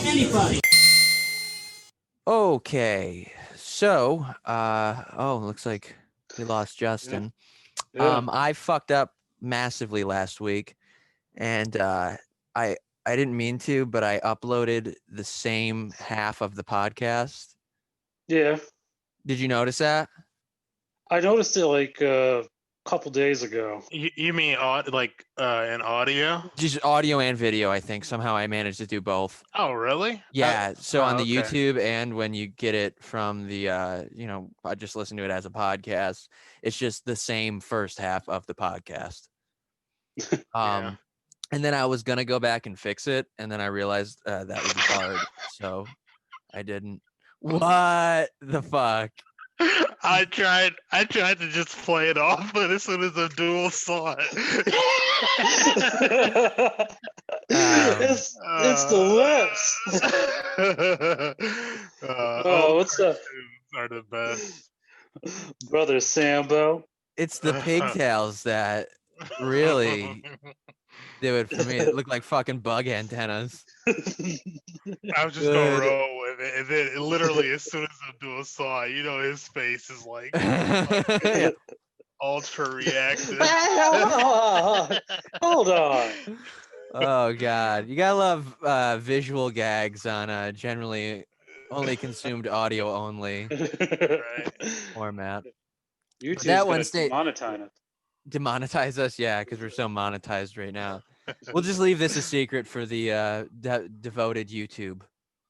anybody. Okay, so looks like we lost Justin. Yeah. I fucked up massively last week, and I didn't mean to, but I uploaded the same half of the podcast. Yeah. Did you notice that? I noticed it like a couple days ago. You mean an audio? Just audio and video. I think somehow I managed to do both. Oh, really? Yeah. So on the okay. YouTube and when you get it from the, I just listen to it as a podcast. It's just the same first half of the podcast. Yeah. And then I was gonna go back and fix it, and then I realized that would be hard, so I didn't. What the fuck? I tried to just play it off, but as soon as Abdul saw it, it's the lips. What's up? Are the best. Brother Sambo. It's the pigtails that really do it for me. It looked like fucking bug antennas. I was just gonna roll with it, and then literally as soon as Abdul saw it, his face is like ultra reactive. Hold on. Oh god, you gotta love visual gags on generally only consumed audio only format. YouTube's That gonna one demonetize us, yeah, because we're so monetized right now. We'll just leave this a secret for the devoted YouTube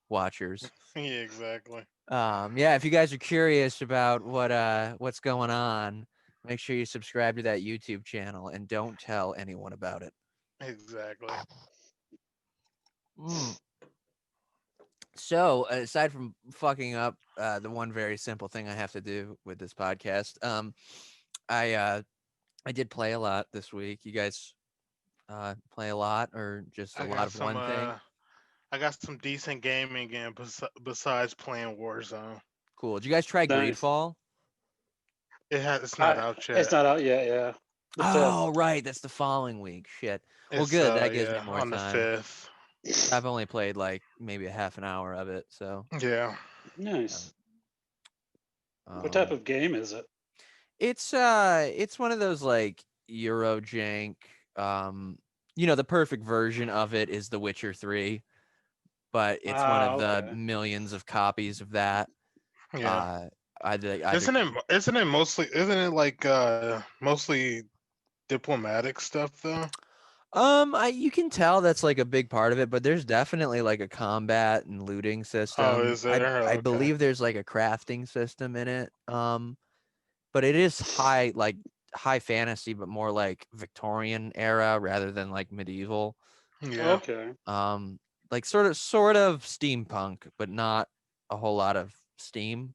watchers. Yeah, exactly. Yeah, if you guys are curious about what's going on, make sure you subscribe to that YouTube channel and don't tell anyone about it. Exactly. So, aside from fucking up the one very simple thing I have to do with this podcast, I did play a lot this week. You guys play a lot or just a lot of one thing? I got some decent gaming in besides playing Warzone. Cool. Did you guys try Greedfall? It's not out yet. It's not out yet, yeah. Oh, right. That's the following week. Shit. Well, good. That gives me more on time. The 5th. I've only played like maybe a half an hour of it, so. Yeah. Nice. What type of game is it? It's one of those like Eurojank. The perfect version of it is The Witcher 3, but it's one of the millions of copies of that. Yeah. Isn't it mostly diplomatic stuff though? You can tell that's like a big part of it, but there's definitely like a combat and looting system. Oh, is there? I believe there's like a crafting system in it. But it is high fantasy, but more like Victorian era rather than like medieval. Yeah. Okay. Like sort of steampunk, but not a whole lot of steam.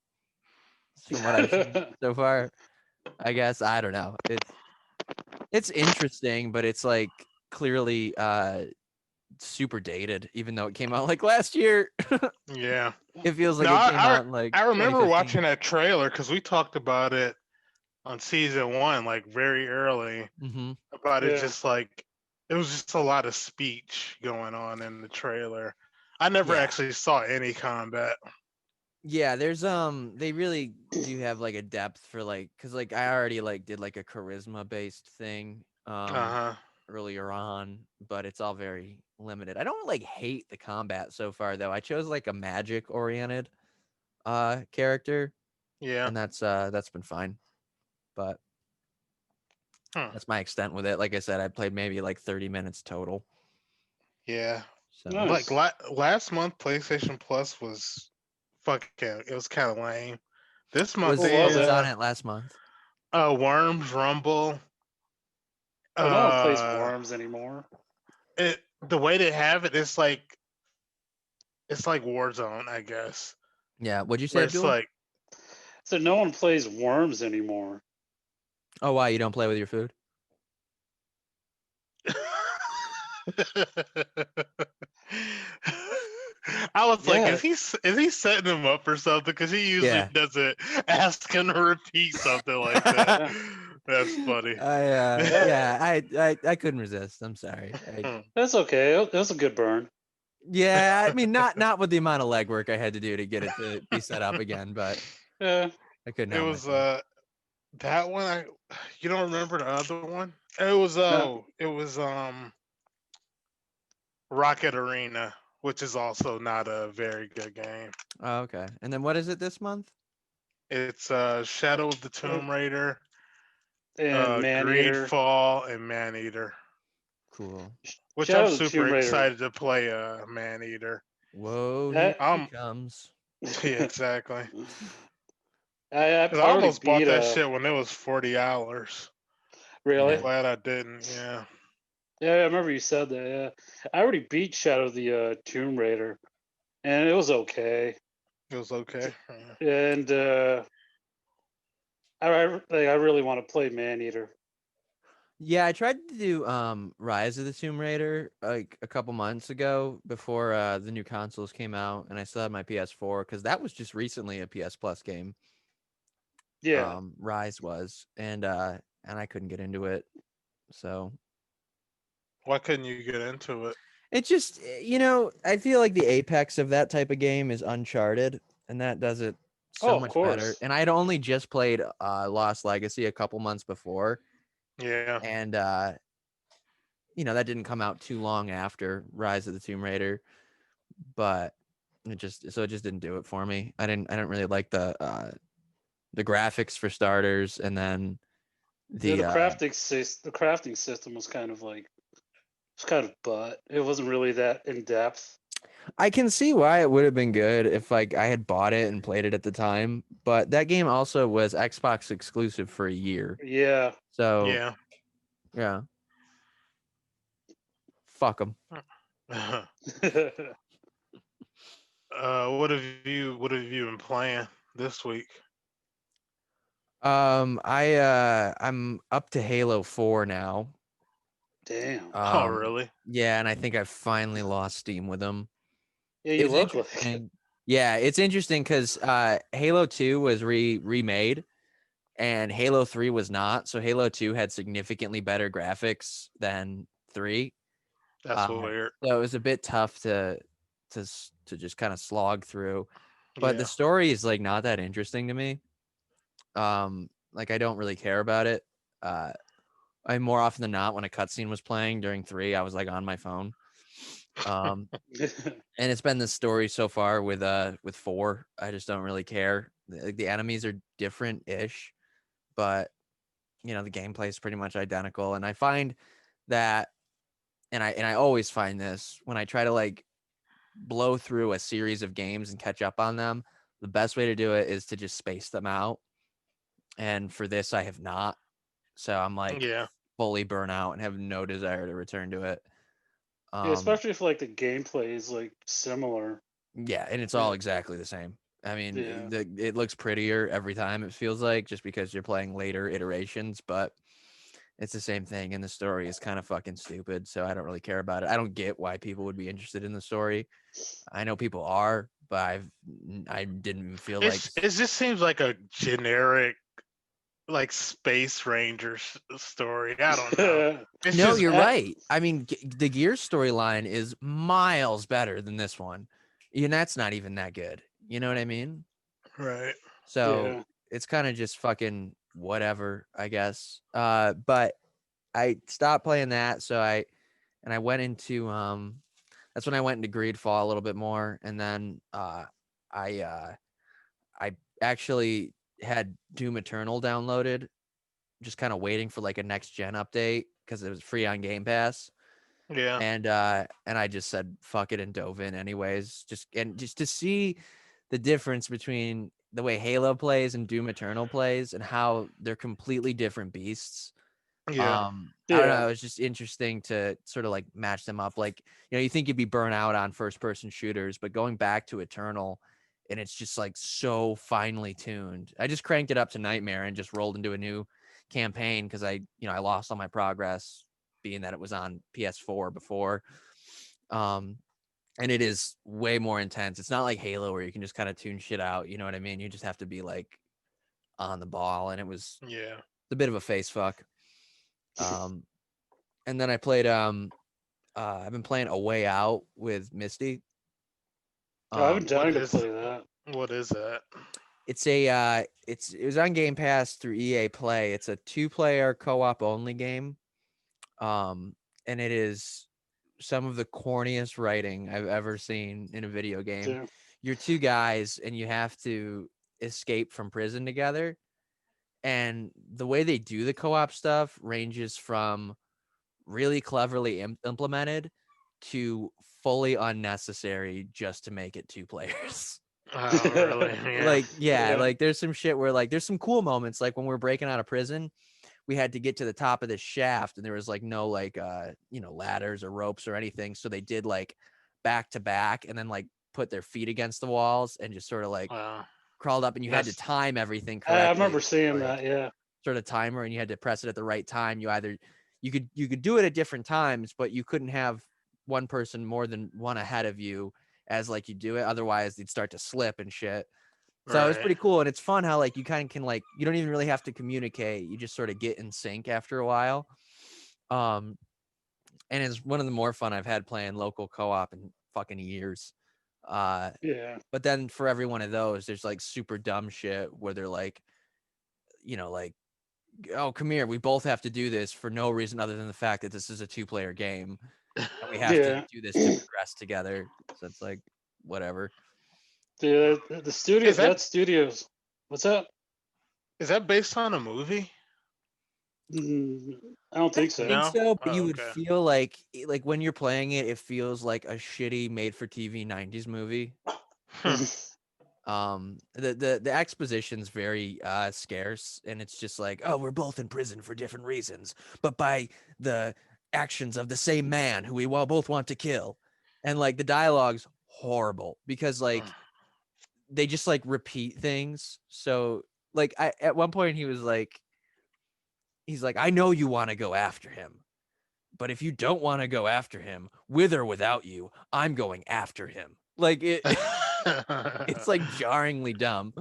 From what I've seen so far, I guess. I don't know. It's interesting, but it's like clearly super dated, even though it came out like last year. Yeah. It feels like it came out in like I remember 2015. watching that trailer because we talked about it on season 1, like very early. About it, just like it was just a lot of speech going on in the trailer. I never actually saw any combat. Yeah, there's they really do have like a depth for like, because like I already like did like a charisma based thing earlier on, but it's all very limited. I don't like hate the combat so far though. I chose like a magic oriented character. Yeah. And that's been fine. But that's my extent with it. Like I said, I played maybe like 30 minutes total. Yeah. So like last month PlayStation Plus was it was kind of lame. This month was on it last month. Worms, Rumble. No one plays Worms anymore. The way they have it, it's like Warzone, I guess. Yeah. What'd you say? It's like, so no one plays Worms anymore. Oh, why? You don't play with your food? I was like, is he setting him up or something? Because he usually doesn't ask him to repeat something like that. That's funny. I couldn't resist. I'm sorry. That's okay. That was a good burn. Yeah, I mean, not with the amount of legwork I had to do to get it to be set up again, but Yeah. I couldn't It help was myself. that one. You don't remember the other one? No. It was Rocket Arena, which is also not a very good game. Oh, okay. And then what is it this month? It's Shadow of the Tomb Raider, And Maneater. Greedfall, and Maneater. Cool. Which I'm Shadow of the super Tomb Raider. excited to play Maneater. Whoa, here That, he I'm comes. yeah, exactly. I 'Cause I already almost bought beat that shit when it was $40. I'm really? Yeah. glad I didn't. Yeah, Yeah, I remember you said that. Yeah, I already beat Shadow of the Tomb Raider, and it was okay. it was okay. And I really want to play Maneater. Yeah, I tried to do Rise of the Tomb Raider like a couple months ago before the new consoles came out, and I still had my PS4 because that was just recently a PS Plus game. Yeah. Rise was, and I couldn't get into it. So Why couldn't you get into it? it just I feel like the apex of that type of game is Uncharted, and that does it so Oh, of much better. course. And I'd only just played Lost Legacy a couple months before, Yeah, and that didn't come out too long after Rise of the Tomb Raider, but it just didn't do it for me. I didn't really like the graphics for starters, and then Yeah, the the crafting system was kind of like it's kind of butt. It wasn't really that in depth. I can see why it would have been good if like I had bought it and played it at the time, but that game also was Xbox exclusive for a year. Yeah. So, yeah. yeah. Fuck them. What have you been playing this week? I'm up to Halo 4 now. Damn. Oh, really? Yeah, and I think I finally lost steam with them. Yeah, you It's look like. interesting. Yeah, it's interesting because Halo 2 was remade and Halo 3 was not. So Halo 2 had significantly better graphics than 3. That's weird. So it was a bit tough to just kind of slog through. But the Yeah, story is like not that interesting to me. Like I don't really care about it. I more often than not when a cutscene was playing during 3, I was like on my phone. Um, and it's been the story so far with 4. I just don't really care. The enemies are different-ish, but the gameplay is pretty much identical. And I find that, and I always find this when I try to like blow through a series of games and catch up on them. The best way to do it is to just space them out. And for this, I have not. So I'm like yeah, fully burnt out and have no desire to return to it. Yeah, Um, especially if like the gameplay is like similar. yeah, and it's all Yeah. exactly the same. I mean, Yeah. it looks prettier every time, it feels like, just because you're playing later iterations, but it's the same thing, and the story is kind of fucking stupid, so I don't really care about it. I don't get why people would be interested in the story. I know people are, but I didn't even feel like it just seems like a generic like Space Rangers story. I don't know. It's No, just you're right. I mean, the Gears storyline is miles better than this one. And that's not even that good. You know what I mean? right. So Yeah. it's kind of just fucking whatever, I guess. But I stopped playing that, so I went into that's when I went into Greedfall a little bit more, and then I I actually had Doom Eternal downloaded, just kind of waiting for like a next gen update because it was free on Game Pass. Yeah, And I just said fuck it and dove in anyways, just to see the difference between the way Halo plays and Doom Eternal plays and how they're completely different beasts. yeah, I don't know, Yeah. it was just interesting to sort of like match them up. Like, you think you'd be burnt out on first person shooters, but going back to Eternal, and it's just like so finely tuned. I just cranked it up to Nightmare and just rolled into a new campaign because I lost all my progress being that it was on PS4 before. And it is way more intense. It's not like Halo where you can just kind of tune shit out. You know what I mean? You just have to be like on the ball, and it was yeah. a bit of a face fuck. And then I played I've been playing A Way Out with Misty. I've been dying to is- play that. What is that? It's it was on Game Pass through EA Play. It's a 2-player co-op only game. And it is some of the corniest writing I've ever seen in a video game. Yeah. You're two guys and you have to escape from prison together. And the way they do the co-op stuff ranges from really cleverly implemented to fully unnecessary just to make it 2 players. Oh, really? Yeah. Like there's some shit where like there's some cool moments, like when we're breaking out of prison, we had to get to the top of this shaft and there was like no like ladders or ropes or anything, so they did like back to back and then like put their feet against the walls and just sort of like Wow. crawled up, and you had to That's- time everything correctly. I remember seeing like, that. Yeah. Sort of timer, and you had to press it at the right time. You could do it at different times, but you couldn't have one person more than one ahead of you as like you do it, otherwise they'd start to slip and shit. So it was pretty cool, and it's fun how like you kind of can like you don't even really have to communicate, you just sort of get in sync after a while. And it's one of the more fun I've had playing local co-op in fucking years. Yeah. But then for every one of those, there's like super dumb shit where they're like, like, oh, come here, we both have to do this for no reason other than the fact that this is a 2-player game and we have to do this to progress together. So it's like whatever. The studio, that studio's, what's that? Is that based on a movie? I don't think so. I think so, but you would okay. feel like when you're playing it, it feels like a shitty made-for-TV 90s movie. The exposition's very scarce, and it's just like, oh, we're both in prison for different reasons, but by the actions of the same man who we both want to kill. And like the dialogue's horrible because like they just like repeat things. So like at one point he's like, I know you want to go after him, but if you don't want to go after him, with or without you, I'm going after him. Like it's like jarringly dumb.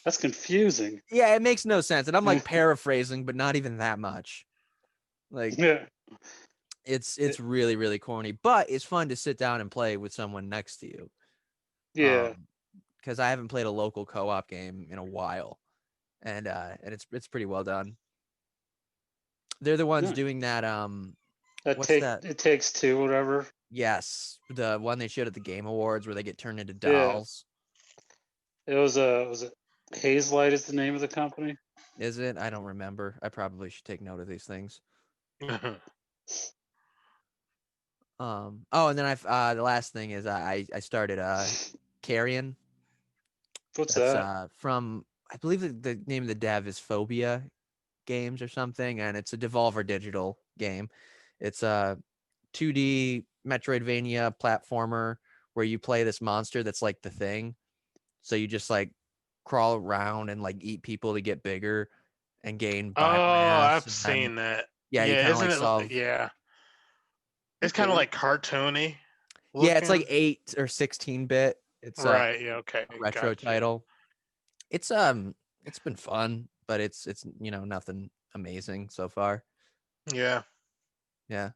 That's confusing. Yeah, it makes no sense. And I'm like paraphrasing, but not even that much. Like it's really, really corny, but it's fun to sit down and play with someone next to you. Yeah. Because I haven't played a local co-op game in a while. And it's pretty well done. They're the ones doing that what's that? It Takes Two, whatever. Yes, the one they showed at the Game Awards where they get turned into dolls. Yeah. Was it Hazelight is the name of the company? Is it? I don't remember. I probably should take note of these things. Oh, and then the last thing is I started Carrion. What's that? From, I believe the name of the dev is Phobia Games or something, and it's a Devolver Digital game. It's a 2D Metroidvania platformer where you play this monster that's like the Thing. So you just like crawl around and like eat people to get bigger and gain biomass. I've seen that. Yeah, you kind of like solve. Yeah. It's kind of like cartoony. Looking. Yeah, it's like 8 or 16-bit. It's right. Yeah. Okay. A retro title. It's been fun, but it's nothing amazing so far. Yeah. Yeah.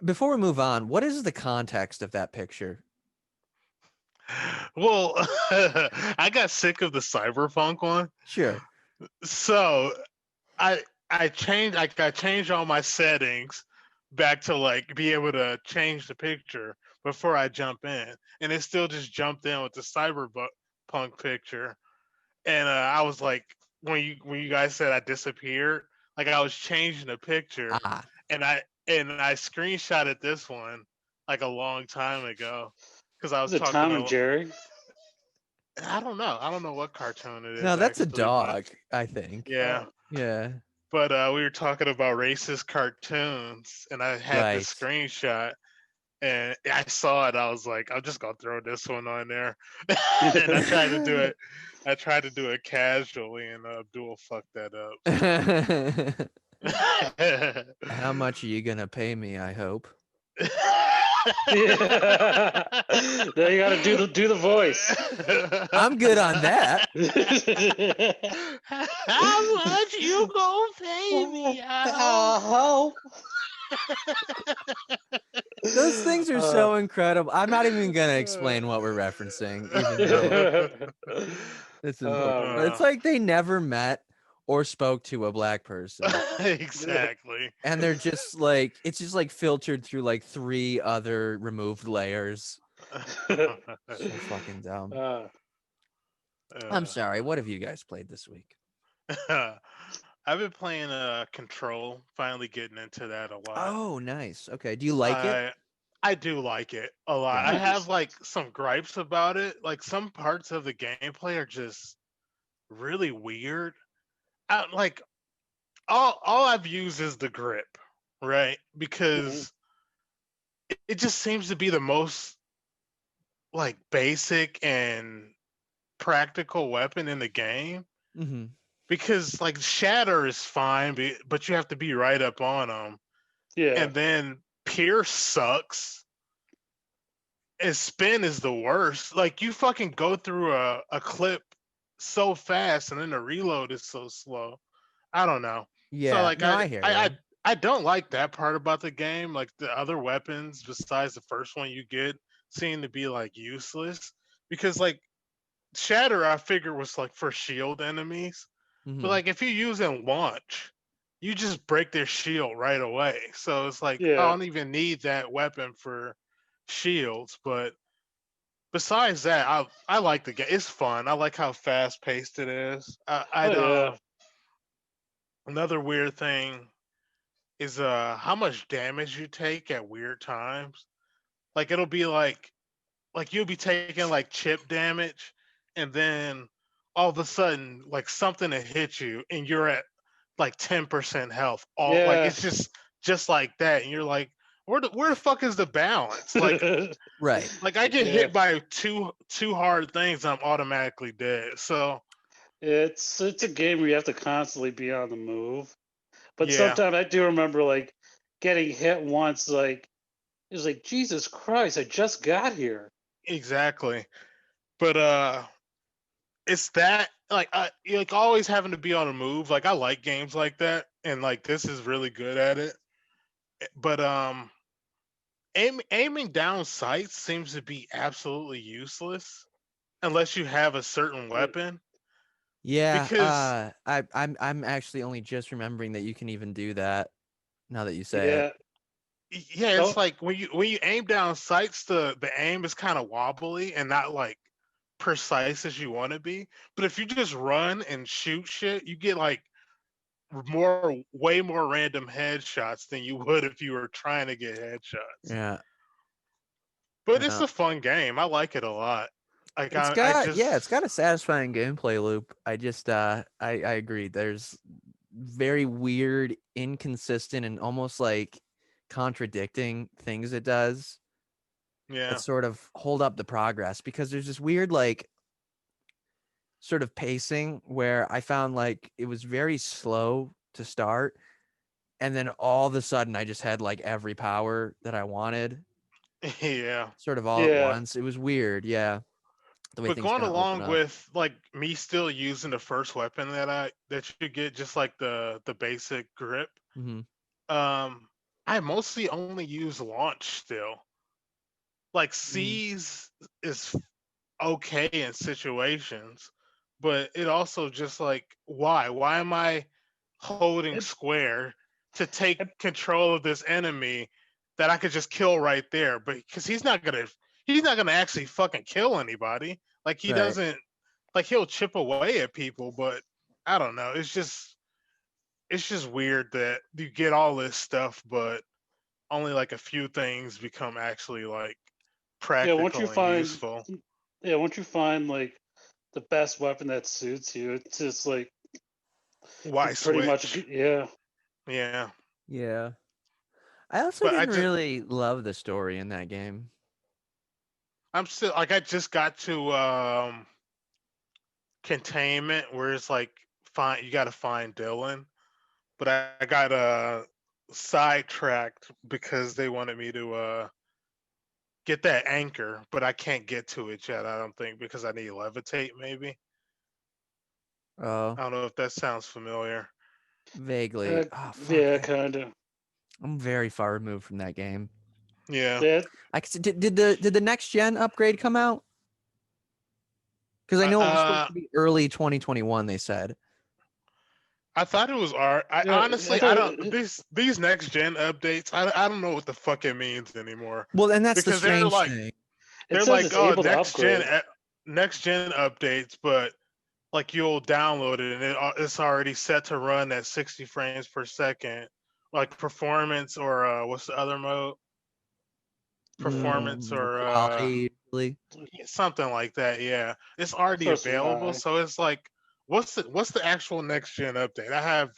Before we move on, what is the context of that picture? Well, I got sick of the cyberpunk one. Sure. So I changed all my settings back to like be able to change the picture before I jump in, and it still just jumped in with the cyberpunk picture. And I was like, when you guys said I disappeared, like I was changing the picture, and I screenshotted this one like a long time ago because I was talking Tom and Jerry. I don't know what cartoon it is. No, that's actually, a dog, I think. Yeah. Yeah. But we were talking about racist cartoons, and I had this screenshot, and I saw it. I was like, I'm just gonna throw this one on there, and I tried to do it. I tried to do it casually, and Abdul fucked that up. How much are you gonna pay me? I hope. Yeah. Now you gotta do the voice. I'm good on that. How much you gonna pay me? I hope. Those things are so incredible. I'm not even gonna explain what we're referencing, even though it's important. But it's like they never met or spoke to a black person. Exactly. And they're just like, it's just like filtered through like 3 other removed layers. So fucking dumb. I'm sorry. What have you guys played this week? I've been playing Control, finally getting into that a lot. Oh, nice. Okay. Do you like it? I do like it a lot. Yeah. I have like some gripes about it. Like some parts of the gameplay are just really weird. Like all I've used is the grip, right? Because it just seems to be the most like basic and practical weapon in the game. Mm-hmm. Because like Shatter is fine, but you have to be right up on them. Yeah. And then Pierce sucks. And Spin is the worst. Like you fucking go through a clip so fast, and then the reload is so slow. I don't know. Yeah. So like no, I hear you. I don't like that part about the game. Like the other weapons besides the first one you get seem to be like useless. Because like Shatter I figured was like for shield enemies. Mm-hmm. But like if you use and launch, you just break their shield right away. So it's like I don't even need that weapon for shields. But besides that, I like the game. It's fun. I like how fast paced it is. Another weird thing is how much damage you take at weird times. Like it'll be like you'll be taking like chip damage, and then all of a sudden like something to hit you, and you're at like 10% health. All like it's just like that, and you're like, where the fuck is the balance? Like right. like I get hit by two hard things, I'm automatically dead. So it's a game where you have to constantly be on the move. But sometimes I do remember like getting hit once, like it was like Jesus Christ, I just got here. Exactly. But it's that like like always having to be on the move. Like I like games like that, and like this is really good at it. But aiming down sights seems to be absolutely useless unless you have a certain weapon. Yeah, Because I'm actually only just remembering that you can even do that now that you say it. Yeah, it's like when you aim down sights, the aim is kind of wobbly and not like precise as you want to be. But if you just run and shoot shit, you get like way more random headshots than you would if you were trying to get headshots. Yeah. But it's a fun game. I like it a lot. Like it's got a satisfying gameplay loop. I just I agree. There's very weird, inconsistent, and almost like contradicting things it does. Yeah. That sort of hold up the progress, because there's this weird like sort of pacing where I found like it was very slow to start, and then all of a sudden I just had like every power that I wanted. Yeah. Sort of all at once. It was weird, yeah. The way But things going kind of open along up. with like me still using the first weapon that you get, just like the basic grip. Mm-hmm. I mostly only use launch still. Like C's is okay in situations, but it also just like why am I holding square to take control of this enemy that I could just kill right there? But because he's not gonna actually fucking kill anybody. Like he doesn't, like he'll chip away at people, but I don't know. It's just weird that you get all this stuff, but only like a few things become actually like practical and useful. Once you find like the best weapon that suits you, it's just like Why it's pretty much switch? yeah. Yeah. I also didn't really love the story in that game. I'm still like I just got to containment where it's like you got to find Dylan, but I got sidetracked because they wanted me to get that anchor, but I can't get to it yet. I don't think because I need levitate maybe. Oh. I don't know if that sounds familiar. Vaguely. Yeah, kind of. I'm very far removed from that game. Yeah. Did the next gen upgrade come out? Because I know it was supposed to be early 2021. They said. I thought it was art. Honestly, I don't. These next gen updates. I don't know what the fuck it means anymore. Well, and that's the because they're strange like thing. It says it's able to next upgrade. next gen updates, but like you'll download it and it's already set to run at 60 frames per second, like performance or what's the other mode? Performance or quality, really? something like that. Yeah, it's already available, so it's like, what's the actual next gen update? I have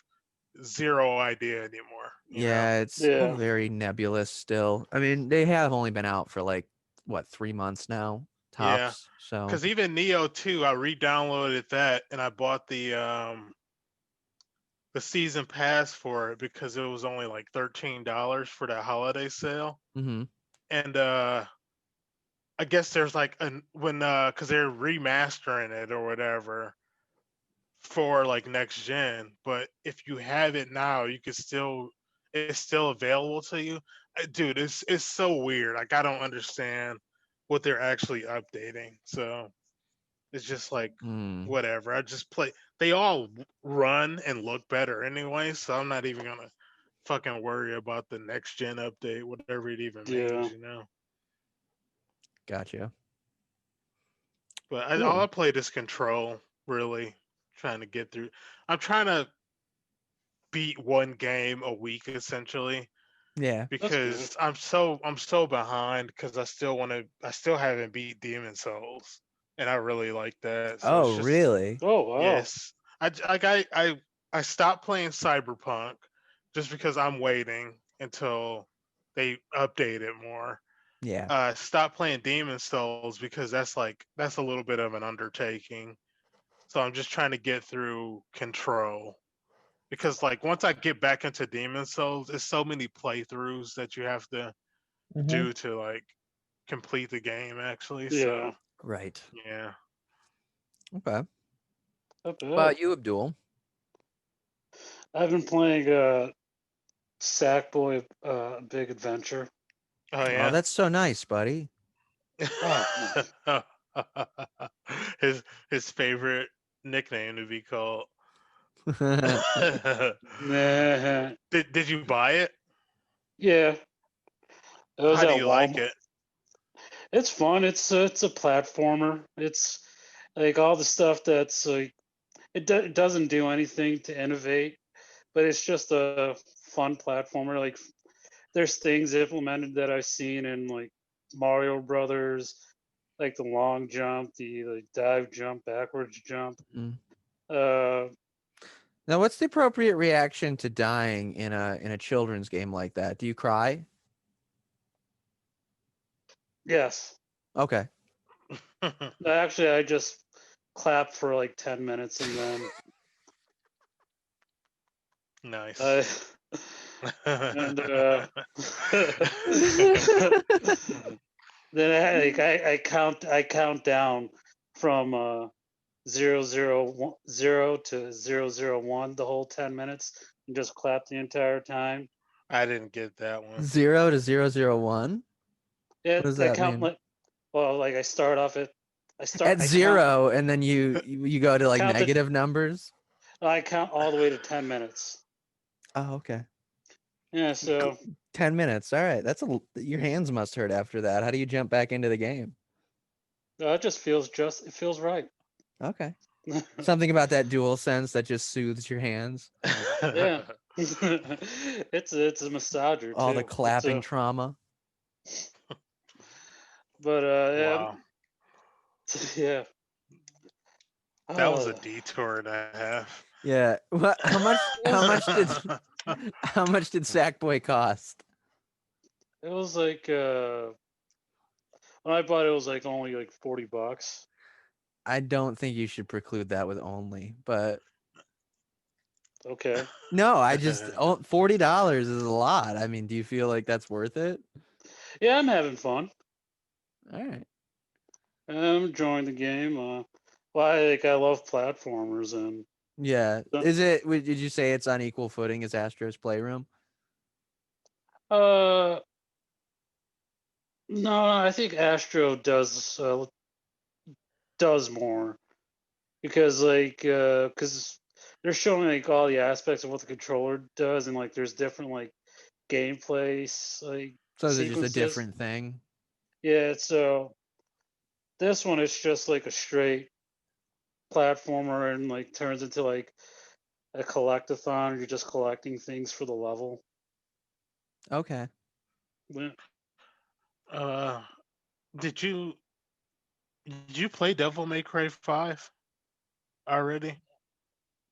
zero idea anymore. Yeah, it's still very nebulous still. I mean, they have only been out for like what 3 months now, tops. Yeah. So because even Neo 2, I re-downloaded that and I bought the season pass for it because it was only like $13 for that holiday sale. Mm-hmm. And I guess there's like because they're remastering it or whatever for like next gen, but if you have it now, you can still it's still available to you. Dude, it's so weird. Like I don't understand what they're actually updating. So it's just like whatever. I just play. They all run and look better anyway, so I'm not even gonna fucking worry about the next gen update, whatever it even means, you know. Gotcha. But all I played is Control, really trying to get through. I'm trying to beat one game a week essentially. Yeah. Because I'm so behind because I still haven't beat Demon Souls and I really like that. So it's just, really? Oh wow. Yes. I stopped playing Cyberpunk just because I'm waiting until they update it more. Yeah. Stop playing Demon Souls because that's a little bit of an undertaking. So I'm just trying to get through Control. Because like once I get back into Demon Souls, it's so many playthroughs that you have to do to like complete the game actually. So Right. yeah. Okay. Not bad. About you, Abdul? I've been playing Sackboy Big Adventure. Oh yeah. Oh, that's so nice, buddy. his favorite nickname to be called. Nah. Did you buy it? Yeah. It was How do at you like Walmart. it? It's fun. It's a platformer. It's like all the stuff that's like it doesn't do anything to innovate, but it's just a fun platformer. Like there's things implemented that I've seen in like Mario Brothers, like the long jump, the dive jump, backwards jump. Uh, Now, what's the appropriate reaction to dying in a children's game like that? Do you cry? yes. Okay. Actually, I just clapped for like 10 minutes and then Nice. and then I count down from 000 to 001 the whole 10 minutes and just clap the entire time. I didn't get that one. 0 to 001? Yeah, What does I that count mean? well, like I start off at At 0, and then you go to like negative numbers? I count all the way to 10 minutes. Oh, okay. Yeah, so 10 minutes. All right. Your hands must hurt after that. How do you jump back into the game? it just feels right. Okay. Something about that dual sense that just soothes your hands. Yeah. it's a massager All too. the clapping trauma. But wow. yeah. That was a detour and a half. Yeah. What? How much did Sackboy cost? It was like when I bought it, it was like only like $40. I don't think you should preclude that with only, but okay. no, I just $40 is a lot. I mean, do you feel like that's worth it? Yeah, I'm having fun. All right. I'm enjoying the game. I love platformers and yeah. Is it? Did you say it's on equal footing as Astro's Playroom? Uh, no, I think Astro does more because because they're showing like all the aspects of what the controller does, and like there's different like gameplay like So is it just a sequences. different thing? Yeah, so this one is just like a straight platformer and like turns into like a collectathon. You're just collecting things for the level. Okay. Yeah. Uh, did you play Devil May Cry 5 already?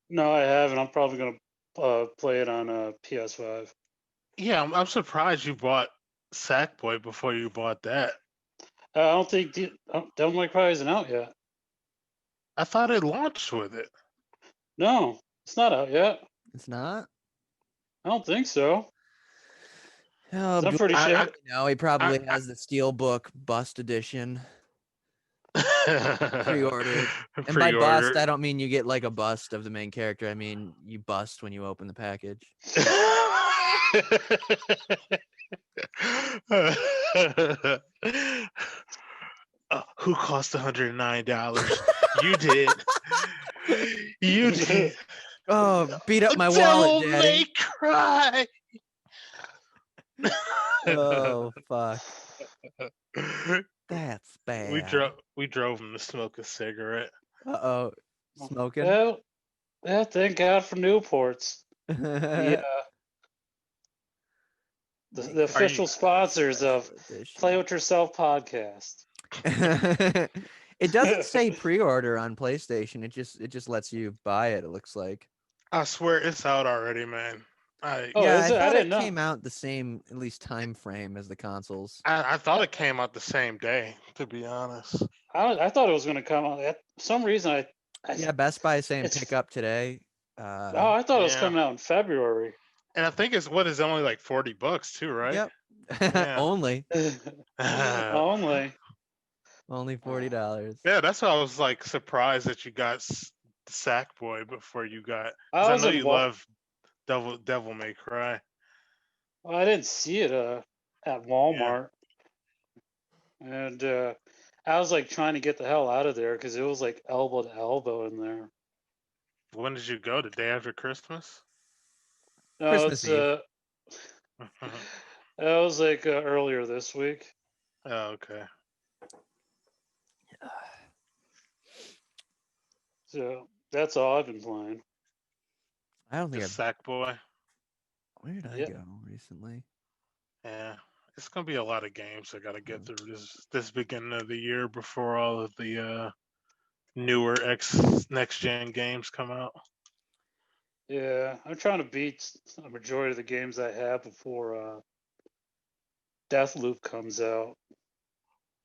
No, I haven't. I'm probably gonna play it on PS5. Yeah, I'm surprised you bought Sackboy before you bought that. I don't think Devil May Cry isn't out yet. I thought it launched with it. No, it's not out yet. It's not? I don't think so. Oh, 'Cause I'm pretty sure. no, he probably I has the Steelbook Bust Edition I pre-ordered. And by bust, I pre-ordered. don't mean you get like a bust of the main character. I mean you bust when you open the package. Who cost $109? You did. You did. Oh, beat up my Devil wallet, May Daddy. Cry. Oh, fuck. That's we bad. drove him to smoke a cigarette. Uh-oh. Smoking? Well, yeah, thank God for Newports. The Are you official sponsors of Play With Yourself podcast. It doesn't say pre-order on PlayStation. It just lets you buy it. It looks like. I swear it's out already, man. I Oh, Yeah, is I it? I thought didn't it know. came out the same at least time frame as the consoles. I thought it came out the same day, to be honest. I thought it was going to come out. For some reason, Yeah, Best Buy is saying it's. pick up today. Oh, I thought it was Yeah. coming out in February. And I think it's only like $40 too, right? Yep. Yeah. Only Only. $40. Yeah, that's why I was like surprised that you got Sackboy before you got. I Because I was know in. you love Devil May Cry. Well, I didn't see it at Walmart, and I was like trying to get the hell out of there because it was like elbow to elbow in there. When did you go? The day after Christmas? No, Christmas Eve. It was like earlier this week. Oh, okay. So that's all I've been playing. I don't think Just I've. Sackboy. Where did I Yep. go recently? Yeah. It's gonna be a lot of games I gotta get through this beginning of the year before all of the newer next gen games come out. Yeah, I'm trying to beat a majority of the games I have before Deathloop comes out.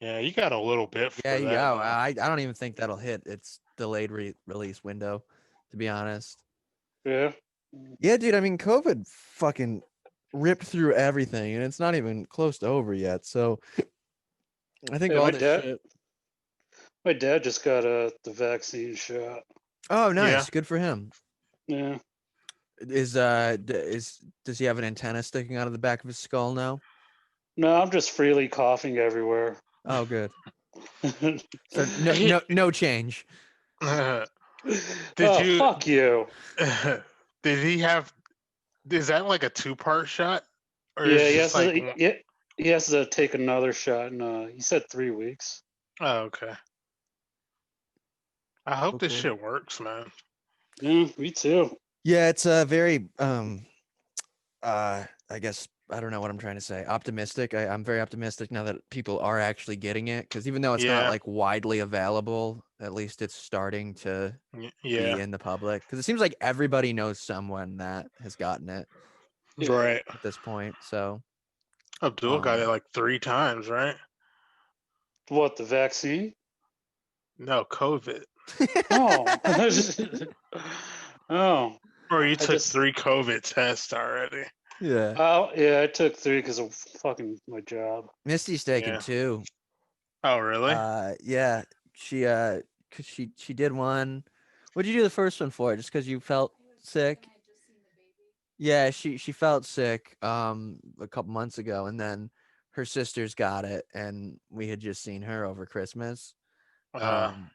Yeah, you got a little bit for Yeah, that. yeah. Though. I don't even think that'll hit its delayed release window, to be honest. Yeah. Yeah, dude. I mean, COVID fucking ripped through everything, and it's not even close to over yet. So I think Yeah, all this shit. my dad just got the vaccine shot. Oh, nice. Yeah. Good for him. Yeah. Does he have an antenna sticking out of the back of his skull now? No, I'm just freely coughing everywhere. Oh, good. So no change. Did you? Fuck you. Did he have? Is that like a 2-part shot, or Yeah, is it just like? he has to take another shot, and he said 3 weeks. Oh, okay. I hope this Cool. shit works, man. Yeah, me too. Yeah, it's a very I guess I don't know what I'm trying to say. Optimistic. I'm very optimistic now that people are actually getting it, because even though it's not like widely available, at least it's starting to be in the public. Because it seems like everybody knows someone that has gotten it, Right. at this point. So Abdul got it like 3 times, right? What, the vaccine? No, COVID. Oh. Oh. Or you took 3 COVID tests already. Yeah. Oh, yeah, I took 3 because of fucking my job. Misty's taking 2. Oh, really? Yeah. Cause she did one. What'd you do the first one for? Just because you felt sick? Yeah, she felt sick a couple months ago, and then her sisters got it, and we had just seen her over Christmas.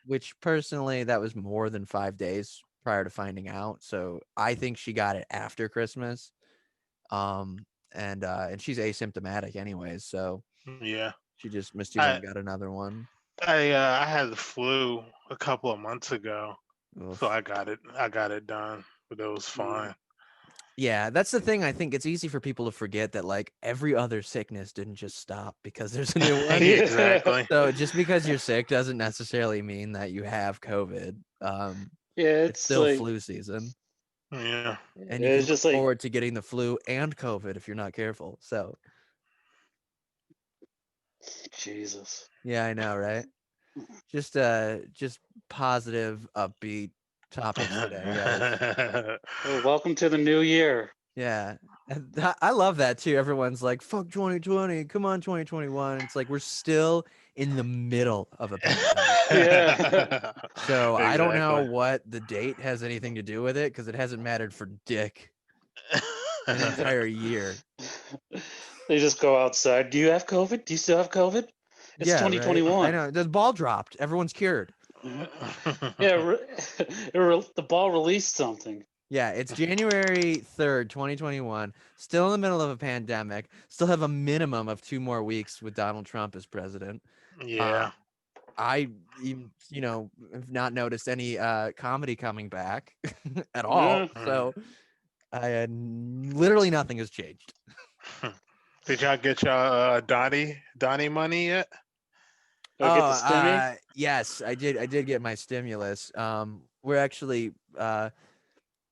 Which personally, that was more than 5 days prior to finding out. So I think she got it after Christmas. And she's asymptomatic anyways, so yeah. she just missed you I and got another one. I had the flu a couple of months ago, so Oof. I got it done, but it was fine. Yeah, that's the thing. I think it's easy for people to forget that like every other sickness didn't just stop because there's a new one. Exactly. So just because you're sick doesn't necessarily mean that you have COVID. Yeah, It's it's still like flu season, Yeah. and you can it's look just like forward to getting the flu and COVID if you're not careful. So Jesus. yeah, I know, right? Just positive, upbeat topics today, guys. Oh, welcome to the new year. Yeah. And I love that too. Everyone's like, fuck 2020, come on 2021. It's like we're still in the middle of a pandemic. Yeah. So I don't know Exactly. what the date has anything to do with it because it hasn't mattered for dick an entire year. They just go outside. Do you have COVID? Do you still have COVID? It's Yeah, right. I 2021. know. The ball dropped. Everyone's cured. Yeah, the ball released something. Yeah, it's January 3rd, 2021. Still in the middle of a pandemic. Still have a minimum of 2 more weeks with Donald Trump as president. Yeah. I have not noticed any comedy coming back at all. Yeah. So literally nothing has changed. Did y'all get y'all Donnie money yet? Do I get the stimmy? Yes, I did. I did get my stimulus. We're actually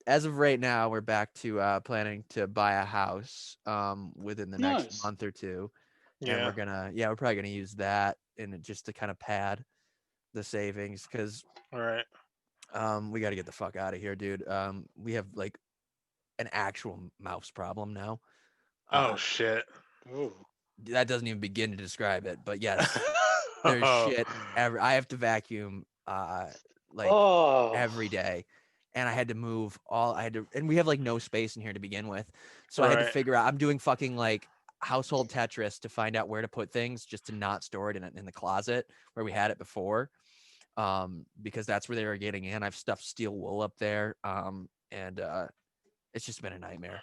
as of right now, we're back to planning to buy a house within the next Nice. month or two. And Yeah. we're probably gonna use that and just to kind of pad the savings because All right. we got to get the fuck out of here, dude. We have like an actual mouse problem now. Oh shit. Ooh. That doesn't even begin to describe it, but yes, there's Oh, shit. I have to vacuum like Oh. every day, and I had to move all. And we have like no space in here to begin with, so I had to right. figure out. I'm doing fucking like household Tetris to find out where to put things, just to not store it in the closet where we had it before. Because that's where they were getting in. I've stuffed steel wool up there. And it's just been a nightmare.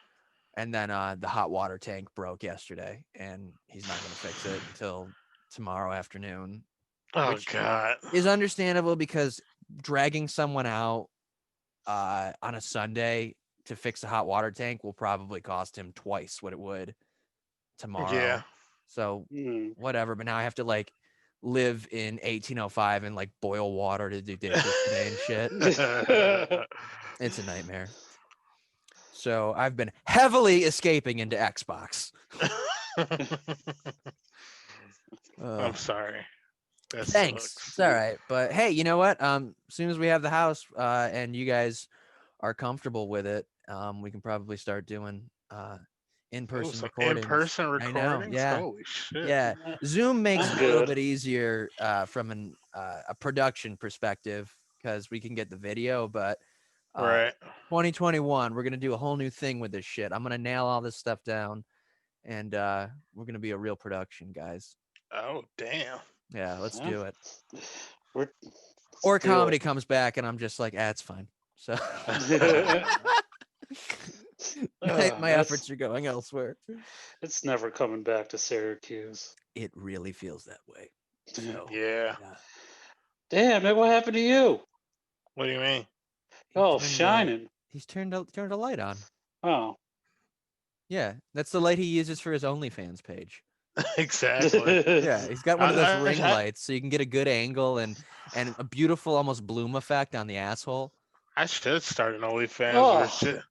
And then the hot water tank broke yesterday, and he's not going to fix it until tomorrow afternoon, Oh which god. is understandable because dragging someone out on a Sunday to fix a hot water tank will probably cost him twice what it would tomorrow. Yeah. So Hmm. whatever. But now I have to like live in 1805 and like boil water to do dishes today and shit. It's a nightmare. So I've been heavily escaping into Xbox. I'm sorry. That Thanks. sucks. It's all right. But hey, you know what? As soon as we have the house and you guys are comfortable with it, we can probably start doing Oh, in-person some recordings. in-person I know. recordings? Yeah. Holy shit. Yeah. Zoom makes I'm it a little good. bit easier from a production perspective because we can get the video, but Right. 2021, we're gonna do a whole new thing with this shit. I'm gonna nail all this stuff down, and we're gonna be a real production, guys. Oh damn. Yeah, let's Yeah. do it. Let's Or do comedy it. comes back, and I'm just like, it's fine. So my efforts are going elsewhere. It's never coming back to Syracuse. It really feels that way. So Yeah. yeah, Damn, man, what happened to you? What do you mean? he Oh, turned shining. he's turned a light on. Oh. Yeah, that's the light he uses for his OnlyFans page. Exactly. Yeah, he's got one of those ring I, lights, so you can get a good angle and a beautiful, almost bloom effect on the asshole. I should start an OnlyFans where Oh.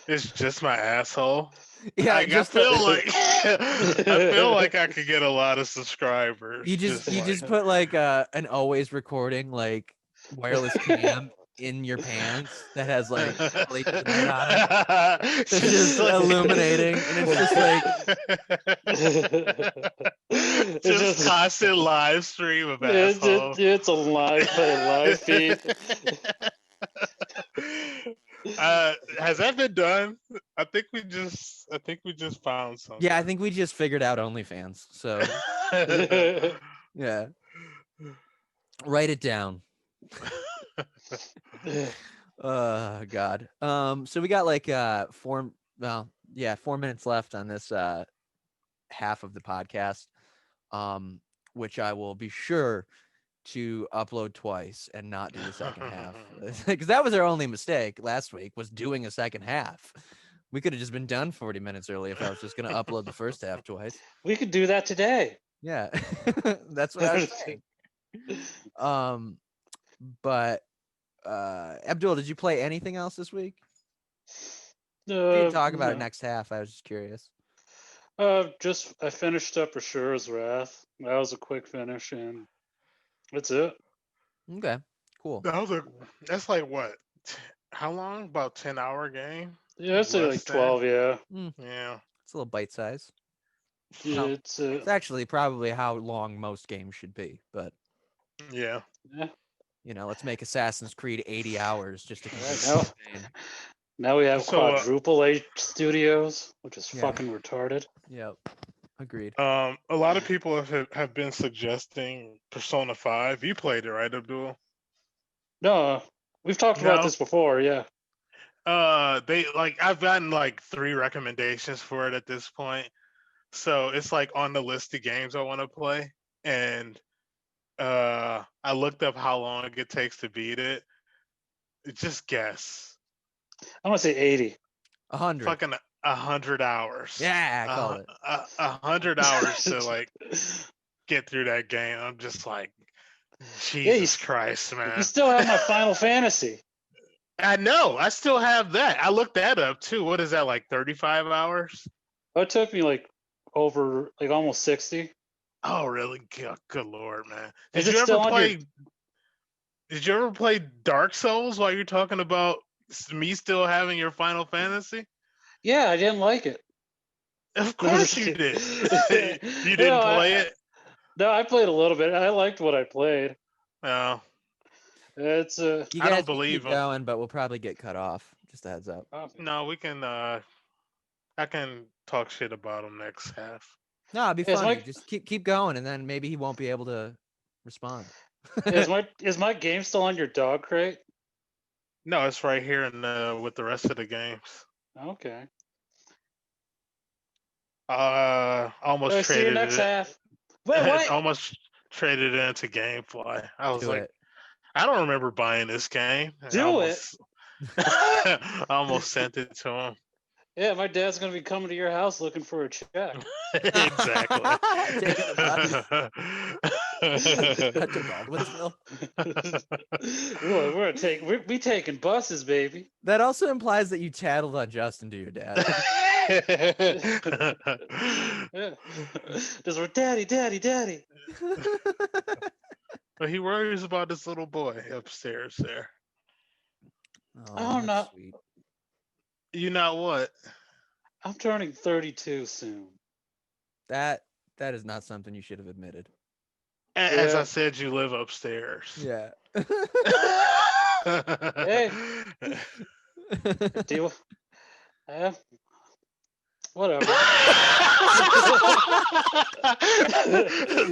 it's just my asshole. Yeah, I just feel like I feel like I could get a lot of subscribers. you just put like an always recording like wireless cam in your pants that has like LED light on it. It's just illuminating, and it's just like It's just constant live stream of asshole. it's a live feed. Has that been done? I think we just found something. Yeah, I think we just figured out OnlyFans. So yeah, write it down. God. So we got like 4 minutes left on this half of the podcast, which I will be sure to upload twice and not do the second half, because that was our only mistake last week, was doing a second half. We could have just been done 40 minutes early if I was just going to upload the first half twice. We could do that today. Yeah, that's what I was saying. But Abdul, did you play anything else this week? We didn't talk about it next half. I was just curious. I finished up Asura's Wrath. That was a quick finish, and that's it. Okay, cool. That's like what? How long? About 10-hour game? Yeah, I'd say like 12. Yeah. Yeah. It's a little bite size. Yeah, well, it's actually probably how long most games should be, but yeah. Let's make Assassin's Creed 80 hours just to complete. Now we have quadruple A studios, which is fucking retarded. Yep. Agreed. A lot of people have been suggesting Persona 5. You played it, right, Abdul? No, we've talked about this before. Yeah. I've gotten like 3 recommendations for it at this point, so it's like on the list of games I want to play, and I looked up how long it takes to beat it. Just guess. I'm gonna say 80. 100. Fucking 100 hours. Yeah, I call it. 100 hours to like get through that game. I'm just like, Jesus Christ, man. You still have my Final Fantasy. I know. I still have that. I looked that up too. What is that, like 35 hours? It took me like over like almost 60. Oh, really? Good Lord, man. Did you ever play Dark Souls while you're talking about me still having your Final Fantasy? Yeah, I didn't like it. Of course you did. You didn't play it? No, I played a little bit. I liked what I played. No. It's you guys I don't believe keep going, but we'll probably get cut off. Just a heads up. No, we can I can talk shit about him next half. No, it'd be funny. Just keep going, and then maybe he won't be able to respond. Is my game still on your dog crate? No, it's right here with the rest of the games. Okay. Almost traded see you next it. Half. Wait. Almost traded it into GameFly. I was Do like, it. I don't remember buying this game. I almost sent it to him. Yeah, my dad's gonna be coming to your house looking for a check. Exactly. We taking buses, baby. That also implies that you tattled on Justin to your dad. Yeah. Just were daddy. But he worries about this little boy upstairs there. Oh, no. Sweet. You know what? I'm turning 32 soon. That is not something you should have admitted. As I said, you live upstairs. Yeah. Hey. Whatever.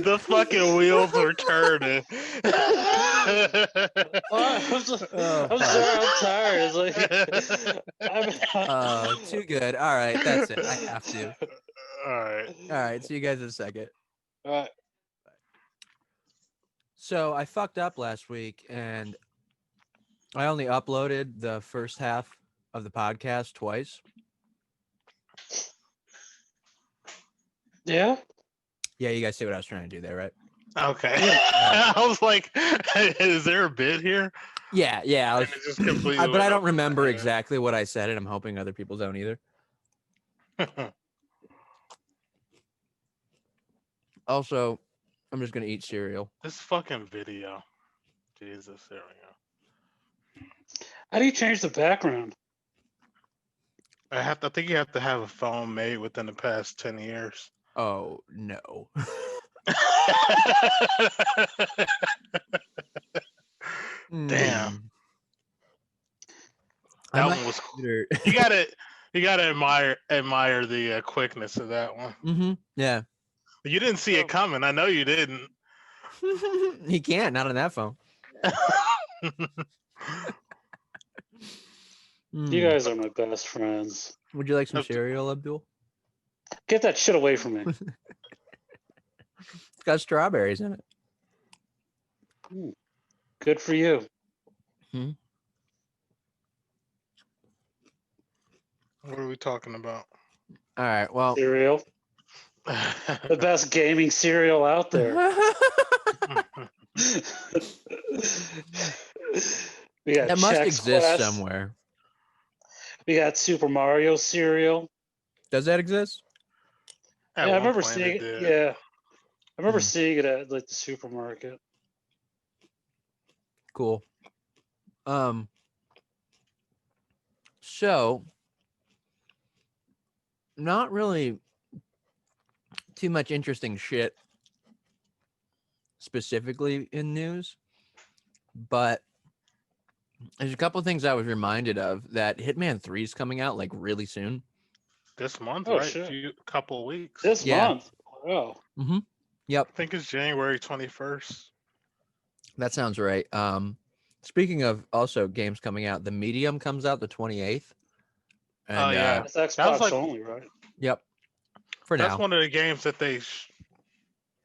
The fucking wheels are turning. I'm sorry, I'm tired. It's like too good. All right, that's it. I have to. All right. See you guys in a second. All right. So I fucked up last week, and I only uploaded the first half of the podcast twice. Yeah? Yeah, you guys see what I was trying to do there, right? Okay. I was like, is there a bit here? Yeah. But I don't remember exactly what I said, and I'm hoping other people don't either. Also, I'm just going to eat cereal. This fucking video. Jesus, there we go. How do you change the background? I think you have to have a phone made within the past 10 years. Oh, no. Damn. That one was cool. You You gotta admire the quickness of that one. Mm-hmm. Yeah. You didn't see it coming. I know you didn't. He can't. Not on that phone. You guys are my best friends. Would you like some cereal, Abdul? Get that shit away from me. It's got strawberries in it. Good for you. Hmm. What are we talking about? All right. Well, Cereal. The best gaming cereal out there. We got that must Chex exist Quest. somewhere. We got Super Mario cereal. Does that exist? Yeah, I remember seeing it. Yeah, I remember seeing it at like the supermarket. Cool. So not really too much interesting shit specifically in news, but there's a couple things I was reminded of that Hitman 3 is coming out like really soon. This month, Oh, right? shit. Couple weeks. This month. Wow. Mm-hmm. Yep. I think it's January 21st. That sounds right. Speaking of also games coming out, The Medium comes out the 28th. And, yeah. It's Xbox only, right? Yep. For now. That's one of the games that they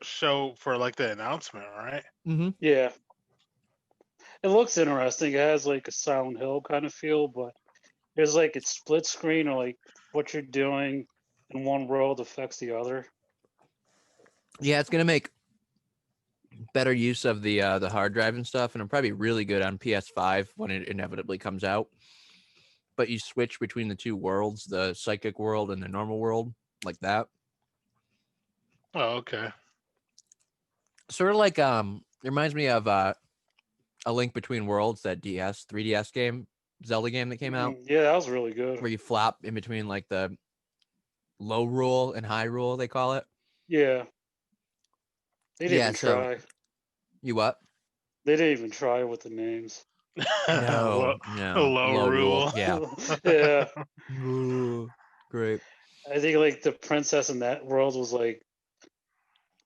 show for like the announcement, right? Mm-hmm. Yeah. It looks interesting. It has like a Silent Hill kind of feel, but there's like it's split screen or like what you're doing in one world affects the other. Yeah, it's gonna make better use of the hard drive and stuff, and it'll probably be really good on PS5 when it inevitably comes out. But you switch between the two worlds, the psychic world and the normal world, like that. Oh, okay. Sort of like it reminds me of A Link Between Worlds, that 3DS game, Zelda game that came out. Yeah, that was really good. Where you flop in between like the low rule and high rule, they call it. Yeah. They didn't even try. You what? They didn't even try with the names. No. Low rule. Yeah. Yeah. Ooh, great. I think like the princess in that world was like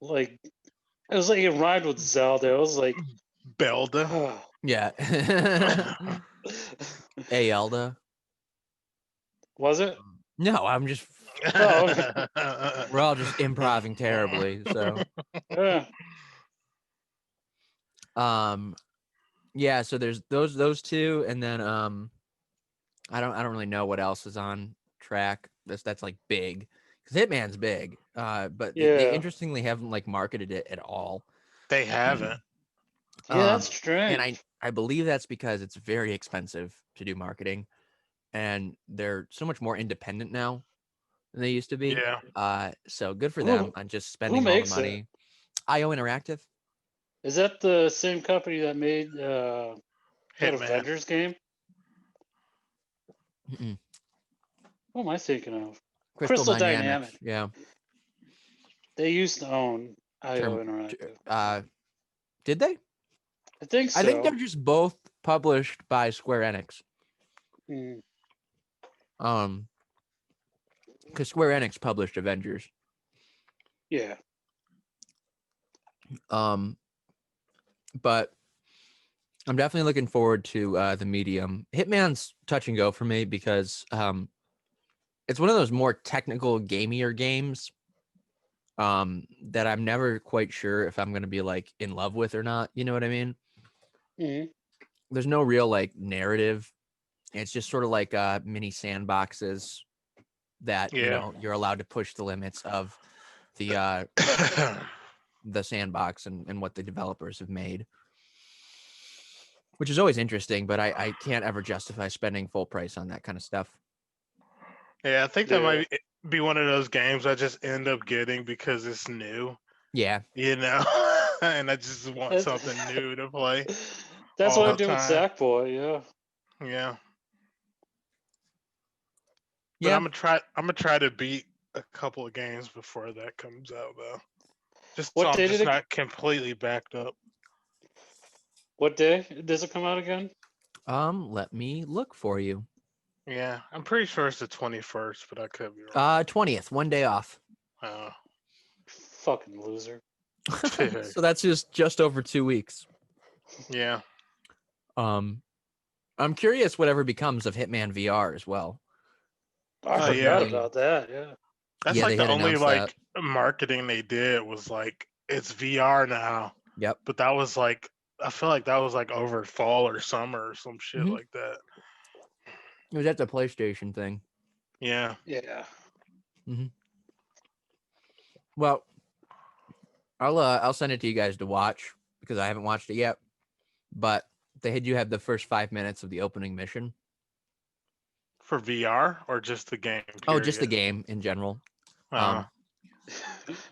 it was like it rhymed with Zelda. It was like Belda. Yeah. Aelda. Was it? No, I'm just Oh, we're all just improving terribly. So yeah. Yeah, so there's those two, and then I don't really know what else is on track. That's like big, because Hitman's big. But they interestingly haven't like marketed it at all. They haven't. Yeah, that's strange. And I believe that's because it's very expensive to do marketing, and they're so much more independent now than they used to be. Yeah. So good for them on just spending all the money. IO Interactive. Is that the same company that made that Avengers game? Mm-mm. What am I thinking of? Crystal Dynamics. Yeah. They used to own IO Interactive. Did they? I think so. I think they're just both published by Square Enix. Because Square Enix published Avengers. Yeah. But I'm definitely looking forward to the Medium. Hitman's touch and go for me because it's one of those more technical, gamier games that I'm never quite sure if I'm going to be like in love with or not. You know what I mean? Mm-hmm. There's no real like narrative. It's just sort of like mini sandboxes that you know you're allowed to push the limits of the the sandbox and what the developers have made, which is always interesting. But I can't ever justify spending full price on that kind of stuff. Yeah, I think that might be one of those games I just end up getting because it's new. Yeah. You know, and I just want something new to play. That's what I do with Sackboy. Yeah. Yeah. But I'm gonna try to beat a couple of games before that comes out though. Just so I'm just not completely backed up. What day does it come out again? Let me look for you. Yeah, I'm pretty sure it's the 21st, but I could be wrong. 20th, one day off. Fucking loser. So that's just over 2 weeks. Yeah. I'm curious whatever becomes of Hitman VR as well. I forgot about that. Yeah. That's like the only like marketing they did was like it's VR now. Yep. But that was like I feel like that was like over fall or summer or some shit like that. It was at the PlayStation thing. Yeah. Yeah. Well, I'll send it to you guys to watch because I haven't watched it yet. But they do have the first 5 minutes of the opening mission. For VR or just the game? Period? Oh, just the game in general.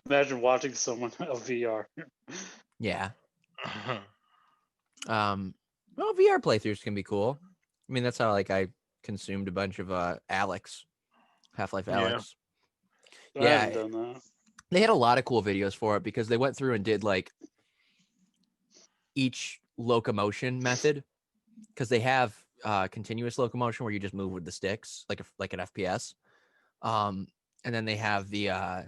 Imagine watching someone a VR. Yeah. Well, VR playthroughs can be cool. I mean, that's how like I consumed a bunch of Alex, Half-Life Alex. I haven't done that. They had a lot of cool videos for it because they went through and did like each locomotion method because they have continuous locomotion where you just move with the sticks like an FPS. And then they have the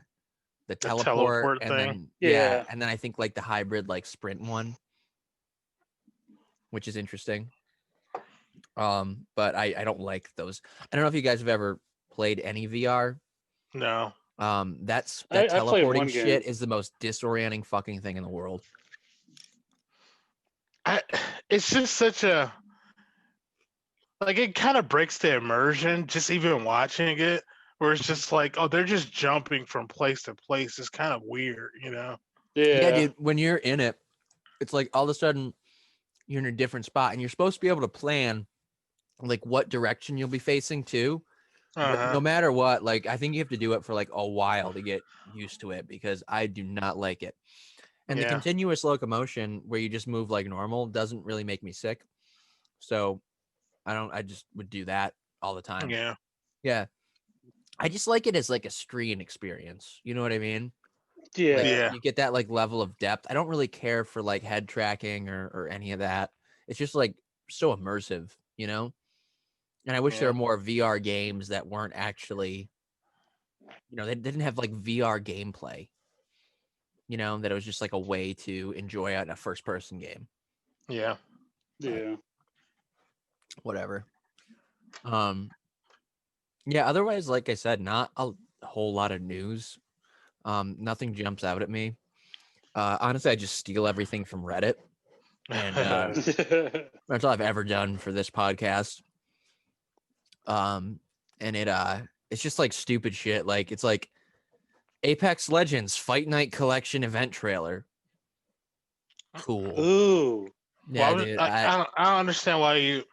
teleport and thing. then and then I think like the hybrid like sprint one, which is interesting. But I don't like those. I don't know if you guys have ever played any VR. No. That teleporting shit is the most disorienting fucking thing in the world. It's just such a like it kind of breaks the immersion just even watching it, where it's just like, oh, they're just jumping from place to place. It's kind of weird, you know? Yeah, dude. When you're in it, it's like all of a sudden you're in a different spot, and you're supposed to be able to plan like what direction you'll be facing too. But no matter what, like I think you have to do it for like a while to get used to it because I do not like it. And the continuous locomotion where you just move like normal doesn't really make me sick. So I just would do that all the time. Yeah. Yeah. I just like it as like a screen experience. You know what I mean? Yeah. Like, you get that like level of depth. I don't really care for like head tracking or any of that. It's just like so immersive, you know? And I wish there were more VR games that weren't actually, you know, they didn't have like VR gameplay. You know, that it was just like a way to enjoy a first person game. Yeah. Whatever. Yeah, otherwise, like I said, not a whole lot of news. Nothing jumps out at me. Honestly, I just steal everything from Reddit. And that's all I've ever done for this podcast. And it's just like stupid shit. Like it's like Apex Legends Fight Night Collection event trailer. Cool. Ooh. Yeah, well, dude. I don't understand why you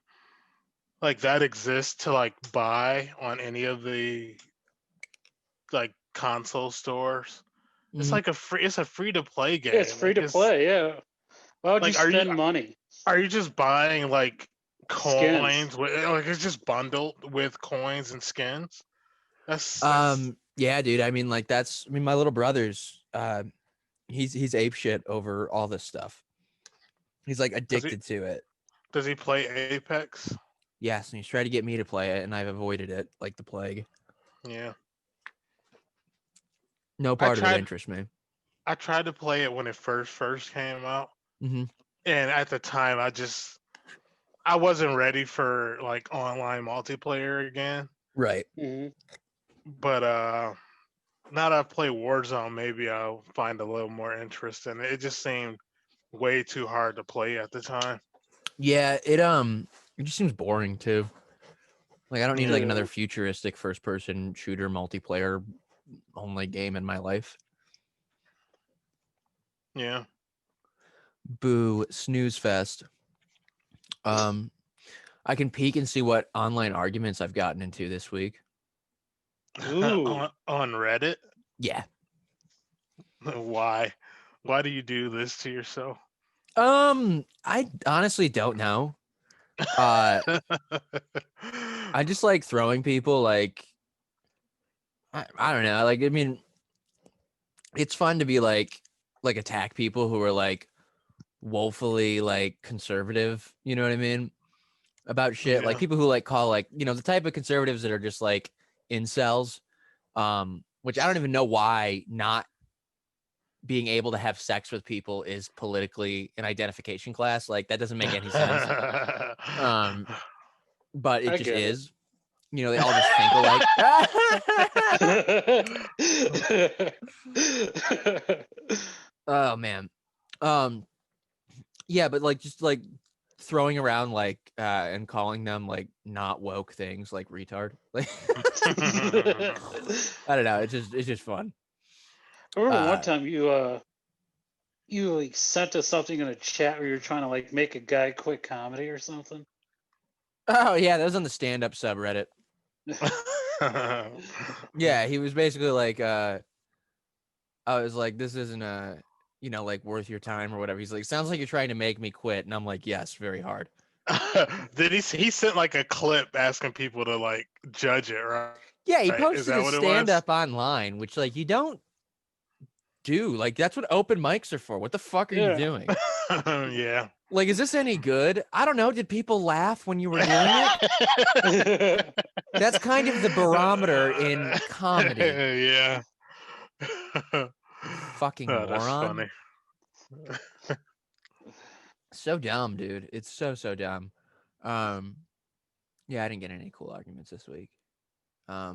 like that exists to like buy on any of the like console stores. It's like it's a free to play game. Yeah, it's free to play. Yeah. Why would like, you spend money? Are you just buying like coins with like it's just bundled with coins and skins? That's yeah, dude. I mean, like my little brother's he's ape shit over all this stuff. He's like addicted to it. Does he play Apex? Yes, and he's tried to get me to play it, and I've avoided it like the plague. Yeah. No part of it interests me. I tried to play it when it first came out, and at the time I wasn't ready for like online multiplayer again. Right. But now that I play Warzone, maybe I'll find a little more interest in it. It just seemed way too hard to play at the time. Yeah, it just seems boring too. Like I don't need like another futuristic first person shooter multiplayer only game in my life. Yeah. Boo, snooze fest. I can peek and see what online arguments I've gotten into this week. on Reddit? Yeah. Why? Why do you do this to yourself? I honestly don't know. I just like throwing people like I don't know. Like I mean, it's fun to be like attack people who are like woefully like conservative. You know what I mean? about shit. Like people who like call like, you know, the type of conservatives that are just like incels, which I don't even know why not being able to have sex with people is politically an identification class. Like that doesn't make any sense. But it I just get it. is. You know, they all just think alike. Oh man. Yeah, but like just like throwing around like and calling them like not woke things like retard. Like I don't know, it's just fun. I remember one time you like sent us something in a chat where you're trying to like make a guy quit comedy or something. Oh yeah, that was on the stand-up subreddit. Yeah, he was basically like I was like, this isn't you know, like worth your time or whatever. He's like, sounds like you're trying to make me quit. And I'm like, yes, very hard. Did he sent like a clip asking people to like judge it, right? Yeah, he Is posted that his what it stand was? up online, which like you don't do. Like that's what open mics are for. What the fuck are you Yeah. doing? Yeah. Like, is this any good? I don't know. Did people laugh when you were doing it? That's kind of the barometer in comedy. Yeah. Fucking Oh, that's moron. funny. So dumb, dude. It's so dumb. Yeah, I didn't get any cool arguments this week. I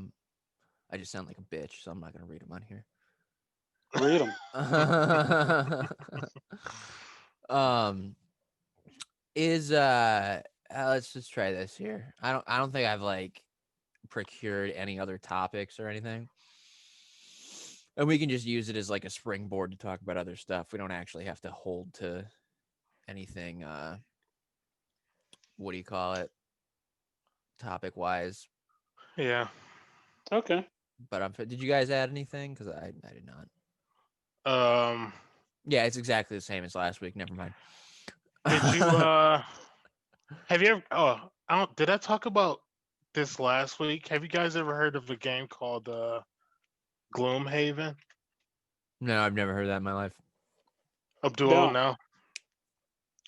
just sound like a bitch, so I'm not gonna read them on here. Read them. Is let's just try this here. I don't think I've like procured any other topics or anything. And we can just use it as like a springboard to talk about other stuff. We don't actually have to hold to anything what do you call it? Topic wise. Yeah. Okay. But did you guys add anything? Because I did not. Yeah, it's exactly the same as last week. Never mind. Did you have you ever did I talk about this last week? Have you guys ever heard of a game called Gloomhaven? No, I've never heard that in my life. Abdul, No. no.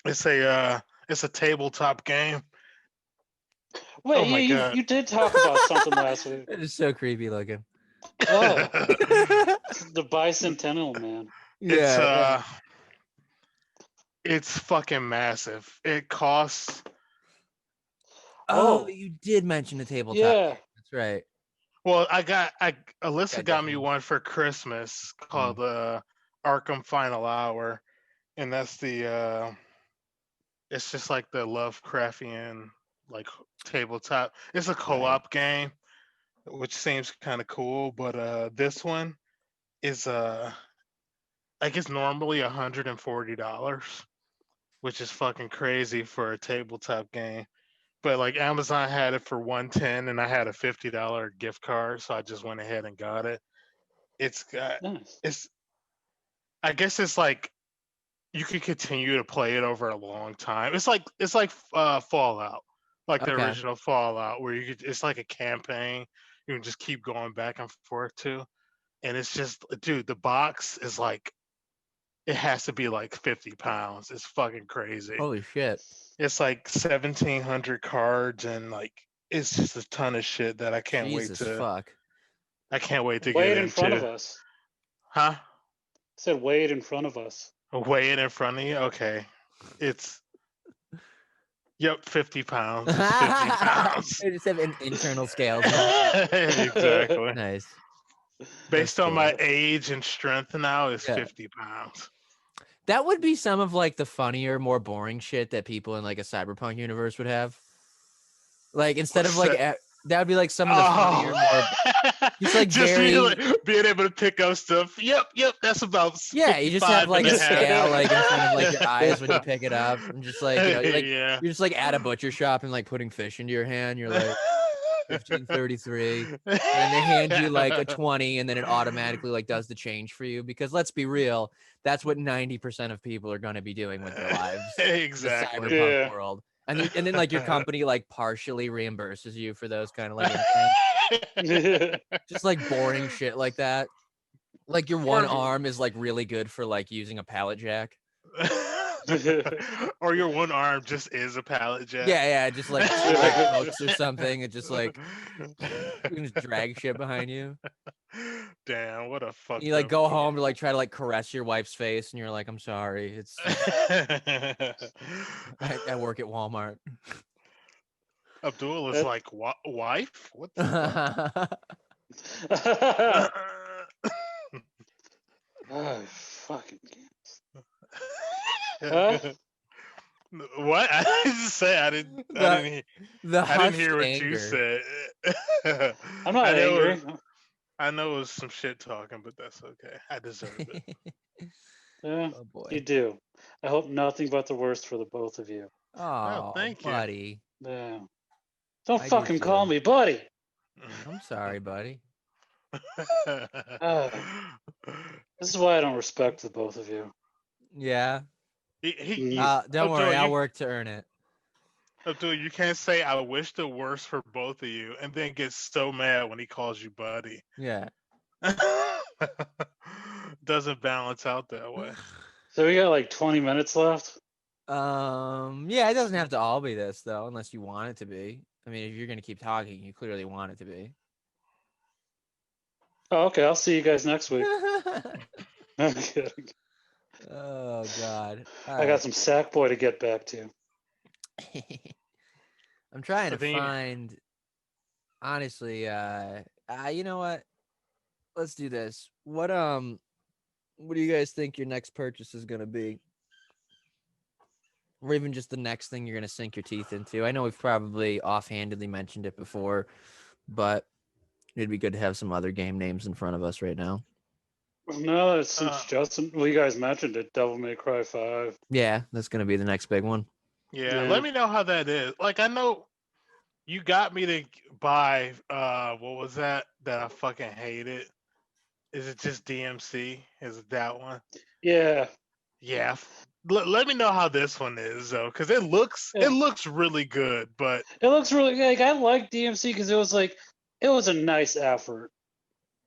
It's a tabletop game. Wait, Oh my God. you did talk about something last week. It is so creepy looking. Oh, the bicentennial man. Yeah. It's fucking massive. It costs. Oh, you did mention the tabletop. Yeah. Game. That's right. Well, Alyssa got me one for Christmas called Arkham Final Hour, and that's the it's just like the Lovecraftian like tabletop. It's a co-op game, which seems kind of cool, but this one is I guess normally $140, which is fucking crazy for a tabletop game. But like Amazon had it for $110, and I had a $50 gift card, so I just went ahead and got it. It's I guess it's like you could continue to play it over a long time. It's like Fallout, like the original Fallout, where it's like a campaign. You can just keep going back and forth to, and it's just, dude, the box is like, it has to be like 50 pounds. It's fucking crazy. Holy shit. It's like 1,700 cards, and like it's just a ton of shit that I can't wait to. Fuck. I can't wait to Wait get in into. front of us. Huh? Said wait in front of us. Weigh it in front of you? Okay. It's 50 pounds. It's 50 pounds. They just have an internal scale. Exactly. Nice. Based on my age and strength now, it's 50 pounds. That would be some of like the funnier, more boring shit that people in like a cyberpunk universe would have. Like instead of like that would be like some of the funnier, more just like just very being able to pick up stuff. Yep, that's about. Yeah, you just have like a scale like in front of like your eyes when you pick it up, and just like, you know, you're just like at a butcher shop and like putting fish into your hand. You're like 1533, and they hand you like a 20, and then it automatically like does the change for you, because let's be real, that's what 90% of people are going to be doing with their lives. Exactly. The cyberpunk world. And then like your company like partially reimburses you for those kind of like just like boring shit like that. Like your one arm is like really good for like using a pallet jack. Or your one arm just is a pallet jack. Yeah, just like two big hooks or something. It just like you can just drag shit behind you. Damn, what a fucked You like up go game. home to like try to like caress your wife's face, and you're like, "I'm sorry, I work at Walmart." Abdul is like, wife? What the Oh, fuck? fucking huh? What? I didn't say I didn't The hear what anger. you said. I'm not angry. I know it was some shit talking, but that's okay. I deserve it. Yeah, Oh boy. you do. I hope nothing but the worst for the both of you. Oh, thank you. buddy. Yeah. Don't I do fucking call too. me buddy. I'm sorry, buddy. This is why I don't respect the both of you. Yeah. Mm. Don't worry, I'll work to earn it. Abdul, you can't say I wish the worst for both of you and then get so mad when he calls you buddy. Yeah. Doesn't balance out that way. So we got like 20 minutes left. Yeah, it doesn't have to all be this though, unless you want it to be. I mean, if you're gonna keep talking, you clearly want it to be. Oh, okay. I'll see you guys next week. I'm kidding. Oh God. I got some Sackboy to get back to. I'm trying to find. Honestly, you know what? Let's do this. What do you guys think your next purchase is gonna be? Or even just the next thing you're gonna sink your teeth into? I know we've probably offhandedly mentioned it before, but it'd be good to have some other game names in front of us right now. No, since Justin, well, you guys mentioned it, Devil May Cry 5. Yeah, that's gonna be the next big one. Yeah, let me know how that is. Like, I know you got me to buy, what was that I fucking hated? Is it just DMC? Is it that one? Yeah. Yeah. Let me know how this one is, though, because it looks really good, but... It looks really good. Like, I like DMC because it was a nice effort.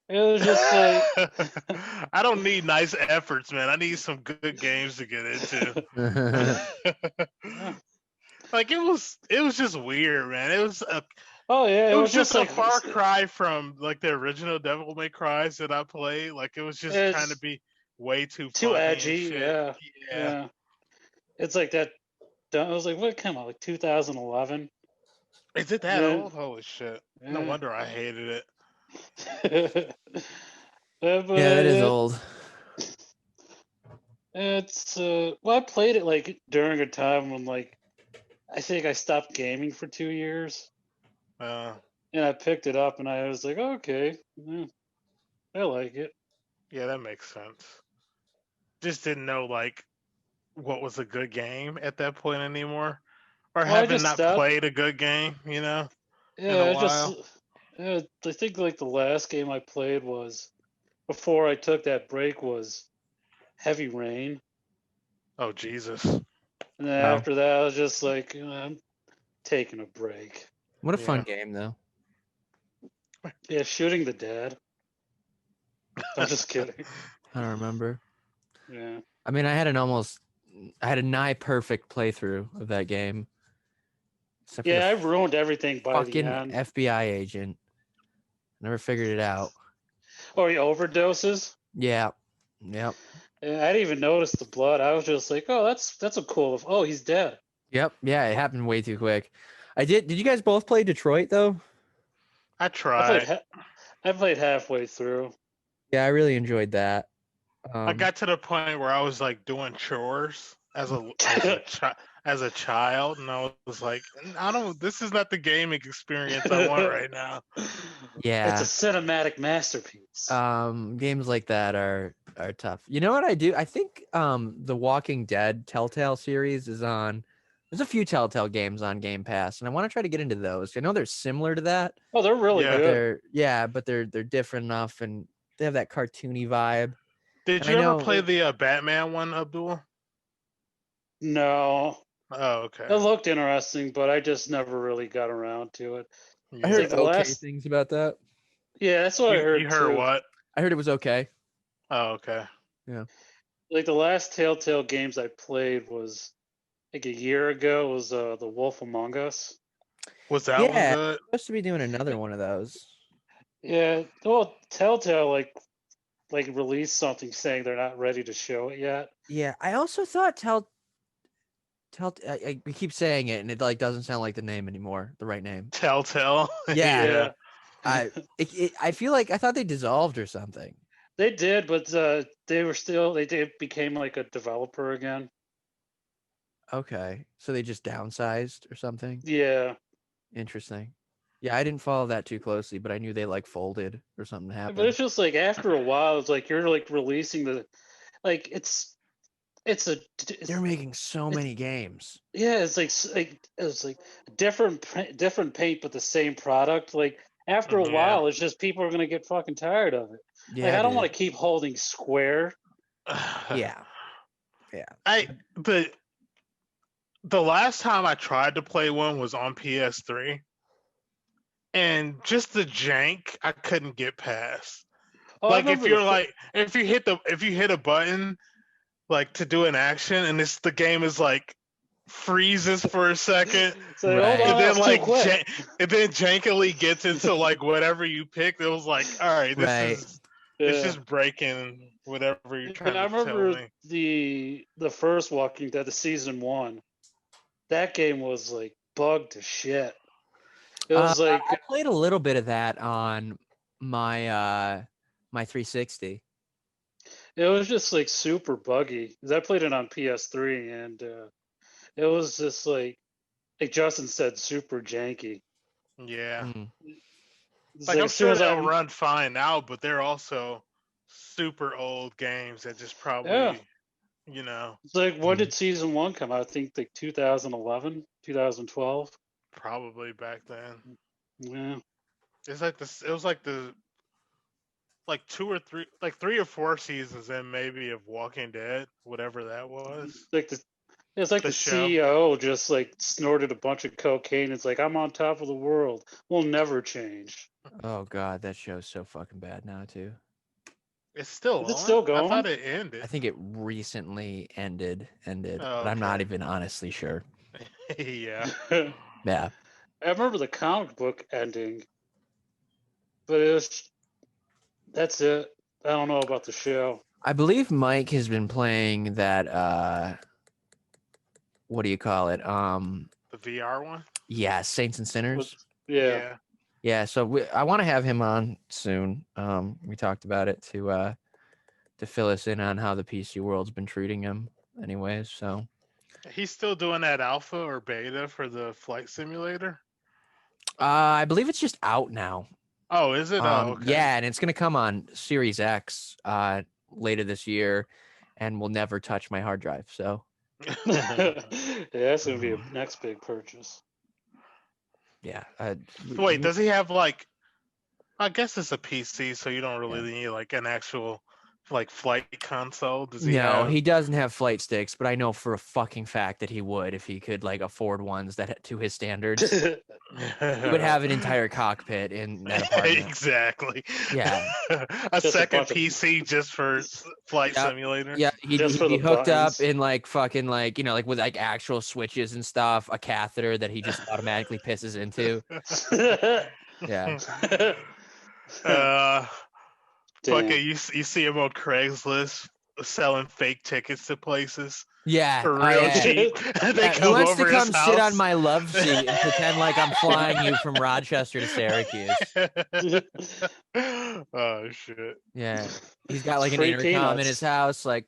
It was just like I don't need nice efforts, man. I need some good games to get into. Like it was just weird, man. It was it was just a far cry from like the original Devil May Cries that I played. Like it was just trying to be way too edgy. Yeah. It's like that. I was like, what came out? Like 2011. Is it that old? Holy shit! Yeah. No wonder I hated it. Yeah, it is old. It's well, I played it like during a time when like I think I stopped gaming for 2 years. And I picked it up and I was like, okay, I like it. Yeah, that makes sense. Just didn't know like what was a good game at that point anymore, or having not played a good game, you know. Yeah, I think like the last game I played was before I took that break was Heavy Rain. Oh Jesus! And then after that, I was just like, I'm taking a break. What a fun game, though. Yeah, Shooting the Dead. I'm just kidding. I don't remember. Yeah. I mean, I had a nigh perfect playthrough of that game. Yeah, I've ruined everything by the end. FBI agent. Never figured it out. Oh, he overdoses? Yeah. Yep. And I didn't even notice the blood. I was just like, oh, that's a cool. Oh, he's dead. Yep. Yeah, it happened way too quick. Did you guys both play Detroit though? I tried. I played halfway through. Yeah, I really enjoyed that. I got to the point where I was like doing chores as a child, and I was like, this is not the gaming experience I want right now. Yeah, it's a cinematic masterpiece. Games like that are tough. You know what I do? I think the Walking Dead Telltale series is on. There's a few Telltale games on Game Pass, and I want to try to get into those. I know they're similar to that. Oh, they're really good. But they're different enough, and they have that cartoony vibe. Did you ever play the Batman one, Abdul? No. Oh, okay. It looked interesting, but I just never really got around to it. I heard things about that. Yeah, that's what I heard. You heard what? I heard it was okay. Oh, okay. Yeah. Like the last Telltale games I played was like a year ago. Was The Wolf Among Us. Was that one Yeah, good? supposed to be doing another one of those. Yeah, well, Telltale like released something saying they're not ready to show it yet. Yeah, I also thought we keep saying it, and it like doesn't sound like the name anymore, the right name. Telltale. Yeah. Yeah. I feel like I thought they dissolved or something. They did, but they became like a developer again. Okay, so they just downsized or something. Yeah, Interesting. Yeah, I didn't follow that too closely, but I knew they like folded or something but happened. it's just like after a while, it's like you're like releasing like They're making so many games. yeah, it's like different paint but the same product. Like after a Yeah. while, it's just people are gonna get fucking tired of it. Yeah, Like I don't dude. want to keep holding Square. Yeah. The last time I tried to play one was on PS3, and just the jank I couldn't get past. Oh, Like if you hit a button like to do an action, and the game is like freezes for a second, so Right. hold on, and then it's too like quick. and then jankily gets into like whatever you picked. It was like, all right, this Right. is Yeah. it's just breaking whatever you're trying I to tell remember me. the first Walking Dead, the season 1. That game was like bugged to shit. It was like I played a little bit of that on my my 360. it was just like super buggy. 'Cause I played it on PS3 and it was just like Justin said, super janky. Yeah. Mm. It's Like like I'm as soon sure as they'll run fine now, but they're also super old games that just probably, It's like when did season 1 come out? I think like 2011, 2012. probably back then. Yeah. It's like this. It was like like 3 or 4 seasons in maybe of Walking Dead, whatever that was. Like it's like The the show. CEO just like snorted a bunch of cocaine. It's like I'm on top of the world. We'll never change. Oh god, that show's so fucking bad now too. It's still Is it on. still I going? thought it ended. I think it recently ended, Oh, but I'm not okay. even honestly sure. Yeah. Yeah. I remember the comic book ending, but that's it. I don't know about the show. I believe Mike has been playing that what do you call it? The VR one. Yeah, Saints and Sinners. Yeah. Yeah, so I want to have him on soon. We talked about it to fill us in on how the PC world's been treating him anyways, so He's still doing that alpha or beta for the flight simulator. I believe it's just out now. Oh, is it? Oh, okay. Yeah, and it's gonna come on Series X later this year, and will never touch my hard drive. So Yeah, that's gonna be a next big purchase. yeah. Wait, does he have like? I guess it's a PC, so you don't really Yeah. need like an actual like flight console. Does he No, have? he doesn't have flight sticks, but I know for a fucking fact that he would if he could like afford ones that to his standards. He would have an entire cockpit in that apartment. Exactly. Yeah. A Just a second bunch of- PC just for flight Yep. simulator. Yeah, he'd Just for be the hooked buttons. up in like fucking like like with like actual switches and stuff, a catheter that he just automatically pisses into. Yeah. Fucking Damn. you see him on Craigslist selling fake tickets to places Yeah. for Oh, real yeah. cheap. They Yeah, who come wants to over come his sit on house. my love seat and pretend like I'm flying you from Rochester to Syracuse? Oh shit. Yeah. He's got like an Free intercom in peanuts. his house, like,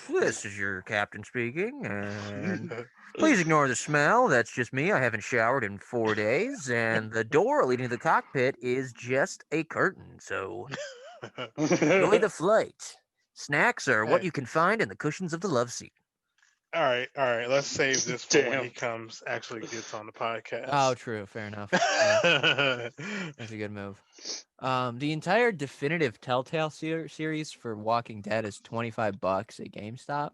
this is your captain speaking, and please ignore the smell. That's just me. I haven't showered in 4 days, and the door leading to the cockpit is just a curtain. So enjoy the flight. Snacks are what Hey. you can find in the cushions of the love seat. All right. Let's save this for when he Damn. actually gets on the podcast. Oh, true. Fair enough. Yeah, that's a good move. The entire definitive Telltale series for Walking Dead is $25 at GameStop.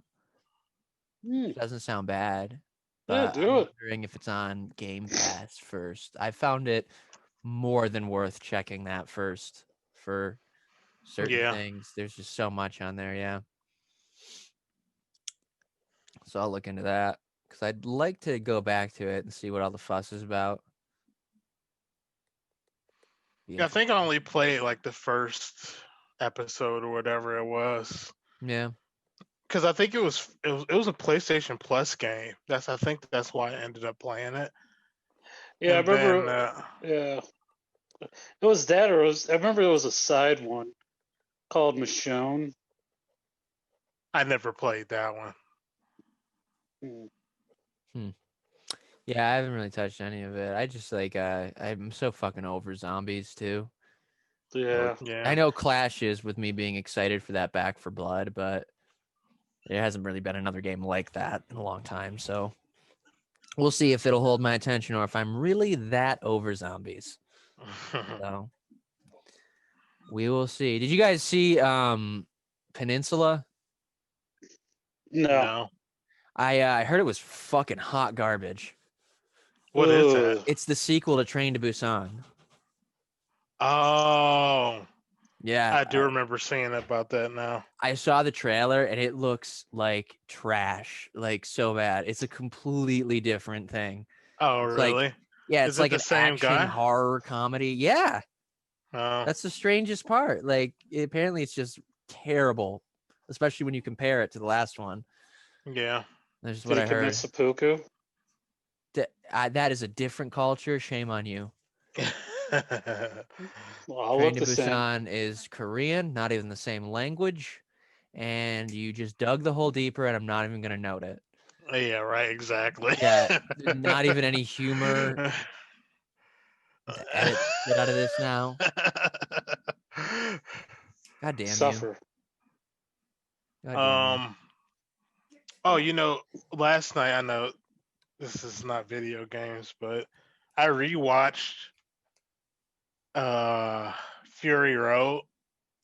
Doesn't sound bad. Yeah, But do I'm it. wondering if it's on Game Pass first. I found it more than worth checking that first for certain Yeah. things. There's just so much on there, yeah. So I'll look into that because I'd like to go back to it and see what all the fuss is about. Yeah, I think I only played like the first episode or whatever it was. Yeah. Because I think it was a PlayStation Plus game. I think that's why I ended up playing it. Yeah, I And remember. then, Yeah, it was that, or I remember there was a side one called Michonne. I never played that one. Yeah, I haven't really touched any of it. I just like I'm so fucking over zombies too. Yeah. I know clashes with me being excited for that Back for Blood, but there hasn't really been another game like that in a long time. So we'll see if it'll hold my attention or if I'm really that over zombies. So we will see. Did you guys see Peninsula? No. I heard it was fucking hot garbage. What is that? It's the sequel to Train to Busan. Oh. Yeah. I do remember seeing about that now. I saw the trailer and it looks like trash, like so bad. It's a completely different thing. Oh, it's really? Like, yeah, it's is it like the an same action guy? horror comedy. Yeah. Oh. That's the strangest part. Like, apparently it's just terrible, especially when you compare it to the last one. Yeah. That's just Did what he I heard. commit seppuku? That is a different culture. Shame on you. Well, I'll Train look to the same. Busan is Korean, not even the same language, and you just dug the hole deeper, and I'm not even gonna note it. Yeah, right. Exactly. Yeah, not even any humor to edit it out of this now. God damn Suffer. you. God damn you. Oh, last night, I know this is not video games, but I rewatched Fury Road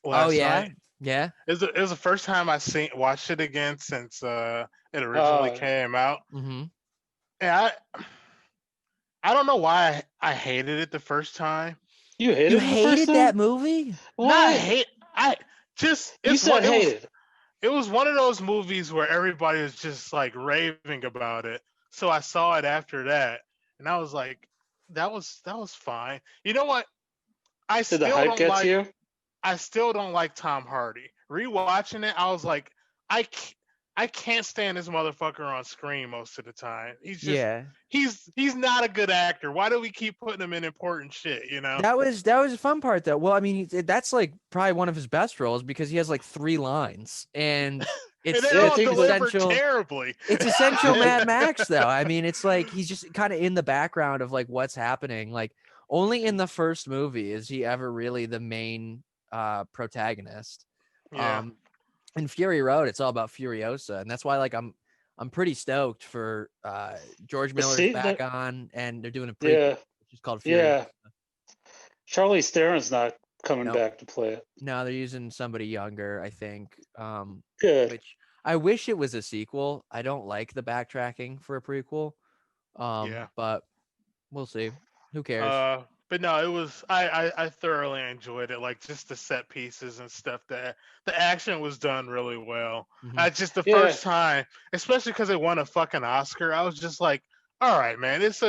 last night. Yeah. It was the first time I watched it again since it originally came out. Mm-hmm. And I don't know why I hated it the first time. You hated that movie? What? Not hate. You said hated. It was one of those movies where everybody was just like raving about it. So I saw it after that, and I was like, that was fine. You know what? Did the hype get to you? I still don't like Tom Hardy. Rewatching it, I was like, I can't stand this motherfucker on screen most of the time. He's just he's not a good actor. Why do we keep putting him in important shit, That was the fun part though. Well, I mean, that's like probably one of his best roles because he has like 3 lines and it's essential terribly. It's essential Mad Max though. I mean, it's like he's just kind of in the background of like what's happening. Like only in the first movie is he ever really the main protagonist. Yeah. In Fury Road, it's all about Furiosa, and that's why like I'm pretty stoked for George Miller's back on, and they're doing a prequel, which is called Furiosa. Yeah. Charlize Theron's not coming back to play it. No, they're using somebody younger, I think. Good. Which I wish it was a sequel. I don't like the backtracking for a prequel. But we'll see. Who cares? But no, it was I thoroughly enjoyed it. Like just the set pieces and stuff. That the action was done really well. Mm-hmm. Just the first time, especially because it won a fucking Oscar, I was just like, all right, man, it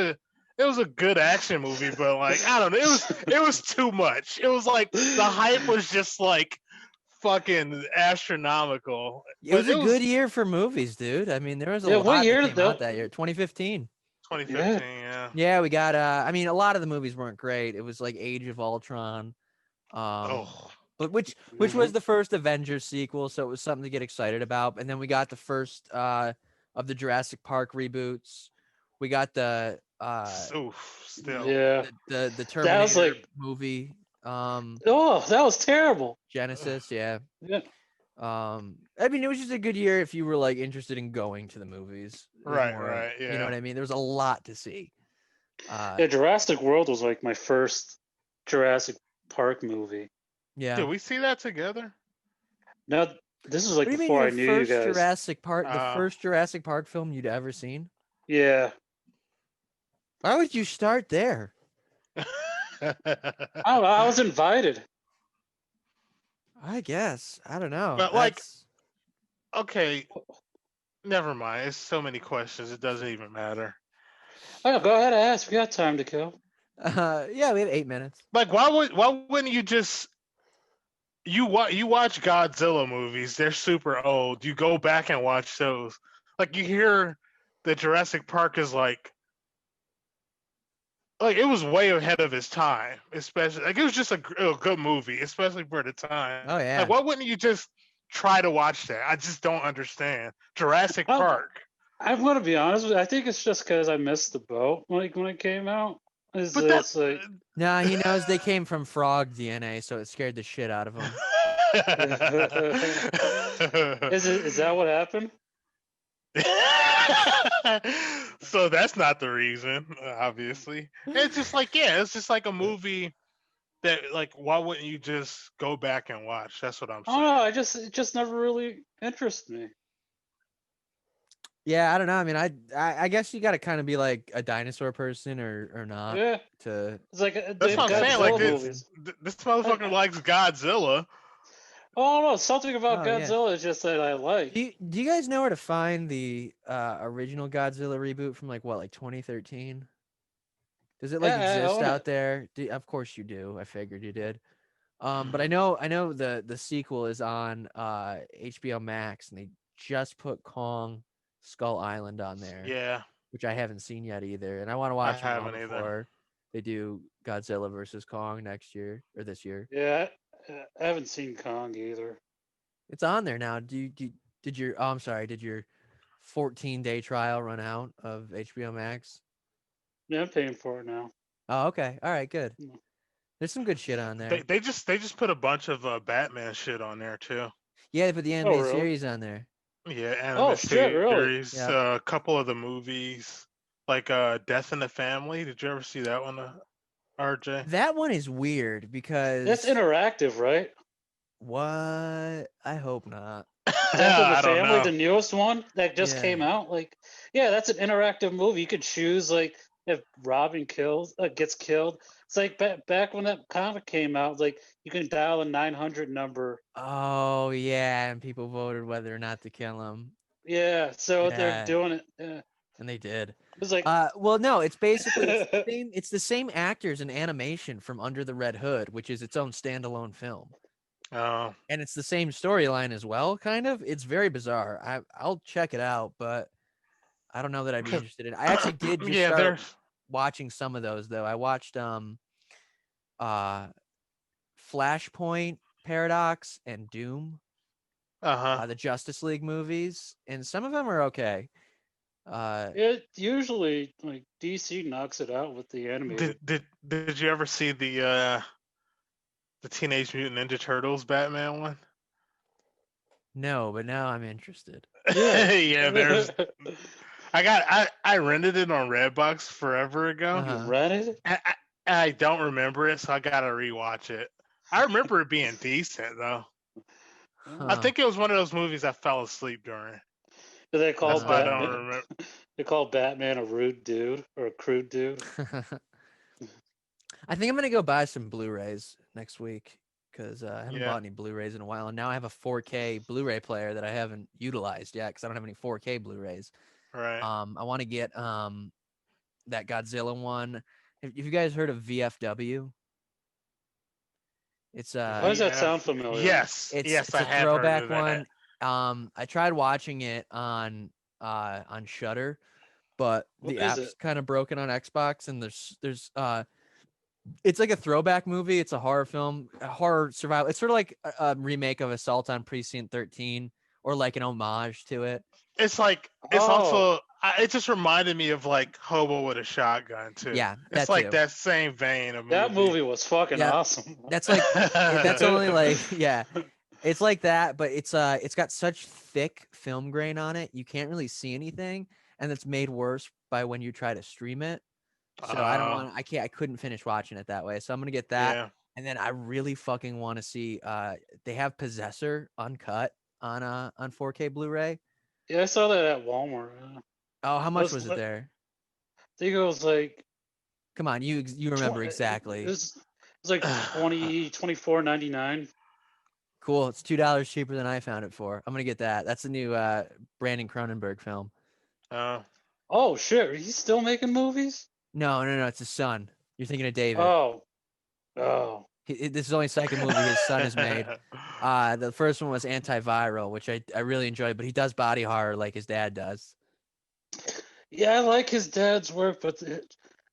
was a good action movie, but like I don't know, it was too much. It was like the hype was just like fucking astronomical. It was a good year for movies, dude. I mean, there was a lot that came out that year. 2015. 2015, yeah. Yeah, we got I mean, a lot of the movies weren't great. It was like Age of Ultron. But which was the first Avengers sequel, so it was something to get excited about. And then we got the first of the Jurassic Park reboots. We got the the Terminator movie. That was terrible. Genesis, yeah. Yeah. I mean, it was just a good year if you were like interested in going to the movies. Right, yeah. You know what I mean? There was a lot to see. Jurassic World was like my first Jurassic Park movie. Yeah. Did we see that together? No, this is like before I knew you guys. The first Jurassic Park film you'd ever seen? Yeah. Why would you start there? I don't know. I was invited. I guess. I don't know. But like, okay, Never mind. It's so many questions. It doesn't even matter. Oh, go ahead and ask. We got time to kill. Yeah, we have 8 minutes. Like, why wouldn't you just you watch Godzilla movies? They're super old. You go back and watch those. Like, you hear that Jurassic Park is like it was way ahead of its time, especially like it was just a good movie, especially for the time. Oh yeah. Like, why wouldn't you just try to watch that? I just don't understand. Jurassic Park. I'm gonna be honest with you. I think it's just because I missed the boat when it came out. But that's Like Nah, he knows they came from frog DNA, so it scared the shit out of him. is that what happened? So that's not the reason, obviously. It's just like, yeah, it's just like a movie that, like, why wouldn't you just go back and watch? That's what I'm saying. Oh no, it just never really interested me. Yeah, I don't know. I mean, I guess you got to kind of be like a dinosaur person or not. Yeah, to. it's like That's what I'm saying. Like, movies. this motherfucker likes Godzilla. Oh no, something about Oh, yeah. Godzilla is just that I like. Do you guys know where to find the original Godzilla reboot from like 2013? Does it like exist out there? Of course you do. I figured you did. But I know the sequel is on HBO Max, and they just put Kong Skull Island on there. Yeah, which I haven't seen yet either, and I want to watch them all haven't before they do Godzilla versus Kong next year or this year. Yeah, I haven't seen Kong either. It's on there now. Did your 14-day trial run out of HBO Max? Yeah, I'm paying for it now. Oh, okay. All right, good. There's some good shit on there. They just put a bunch of Batman shit on there too. Yeah, they put the animated series on there. Yeah, animated series. Yep. A couple of the movies, like Death in the Family. Did you ever see that one, RJ? That one is weird because that's interactive, right? What? I hope not. Death in the Family, the newest one that just came out. Like, yeah, that's an interactive movie. You could choose like if Robin gets killed. It's like back when that comic came out. Like you can dial a 900 number. Oh yeah, and people voted whether or not to kill him. Yeah, so they're doing it. Yeah. And they did. It was like, well, no, it's basically it's the same actors in animation from Under the Red Hood, which is its own standalone film. Oh. And it's the same storyline as well, kind of. It's very bizarre. I'll check it out, but I don't know that I'd be interested in it. I actually did just start watching some of those though. I watched Flashpoint, Paradox, and Doom. The Justice League movies, and some of them are okay. It usually like DC knocks it out with the animated. Did you ever see the Teenage Mutant Ninja Turtles Batman one? No, but now I'm interested. Yeah, there's. I rented it on Redbox forever ago. You rented it? I don't remember it, so I gotta rewatch it. I remember it being decent though. I think it was one of those movies I fell asleep during. Do they call Batman? I don't remember. They call Batman a rude dude or a crude dude. I think I'm gonna go buy some Blu-rays next week because I haven't bought any Blu-rays in a while, and now I have a 4K Blu-ray player that I haven't utilized yet because I don't have any 4K Blu-rays. Right. I want to get that Godzilla one. Have you guys heard of VFW? It's Why does that sound familiar? Yes. It's a throwback one. I tried watching it on Shudder, but the app's kind of broken on Xbox, and there's it's like a throwback movie. It's a horror film, a horror survival. It's sort of like a remake of Assault on Precinct 13, or like an homage to it. It's like also it just reminded me of like Hobo with a Shotgun too. Yeah, it's like that same vein of movie. That movie was fucking awesome. That's like that's only like it's like that, but it's got such thick film grain on it, you can't really see anything, and it's made worse by when you try to stream it. So I couldn't finish watching it that way. So I'm gonna get that. Yeah. And then I really fucking want to see they have Possessor uncut on 4K Blu-ray. Yeah, I saw that at Walmart. Oh, how much was it there? I think it was like. Come on, you remember exactly. It was like $24.99. Cool. It's $2 cheaper than I found it for. I'm gonna get that. That's the new Brandon Cronenberg film. Oh shit! He's still making movies? No. It's his son. You're thinking of David. Oh. This is only the second movie his son has made. The first one was Antiviral, which I really enjoyed, but he does body horror like his dad does. Yeah, I like his dad's work, but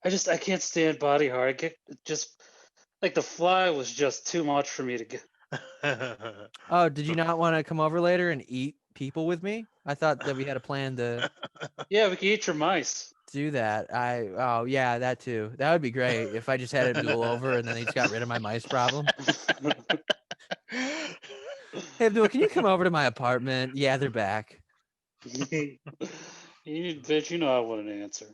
I can't stand body horror. I get just like The Fly was just too much for me to get. Oh, did you not want to come over later and eat people with me? I thought that we had a plan to. Yeah, we can eat your mice. Do that. Oh yeah, that too. That would be great if I just had Abdul over and then he just got rid of my mice problem. Hey Abdul, can you come over to my apartment? Yeah, they're back. Bitch, you know I wouldn't answer.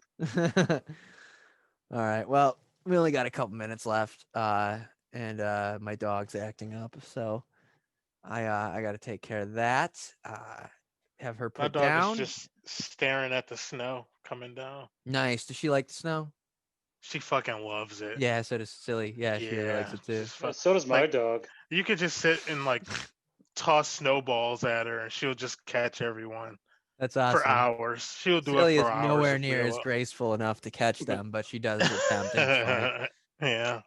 All right. Well, we only got a couple minutes left. And my dog's acting up, so I got to take care of that. Have her put My dog down. is just staring at the snow coming down. Nice. Does she like the snow? She fucking loves it. Yeah, so does Silly. Yeah, she really likes it too. So does my dog. You could just sit and like toss snowballs at her, and she'll just catch everyone. That's awesome. For hours. She'll do Silly it for is hours. nowhere near as graceful enough to catch them, but she does attempt. Yeah.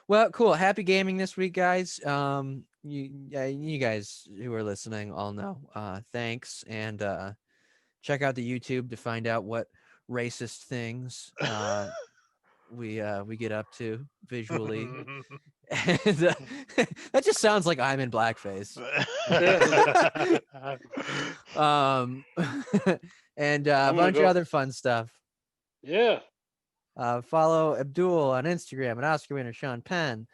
Well, cool. Happy gaming this week, guys. You guys who are listening all know. Thanks, and check out the YouTube to find out what racist things we get up to visually. And, that just sounds like I'm in blackface. And a bunch of other fun stuff. Yeah. Follow Abdul on Instagram at Oscar Winner Sean Penn,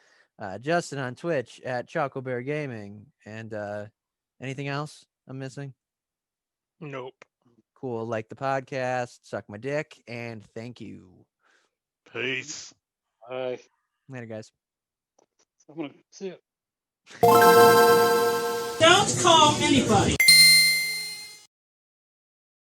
Justin on Twitch at Choco Bear Gaming, and anything else I'm missing? Nope. Cool. Like the podcast, suck my dick, and thank you. Peace. Bye. Later, guys. I'm gonna see you. Don't call anybody.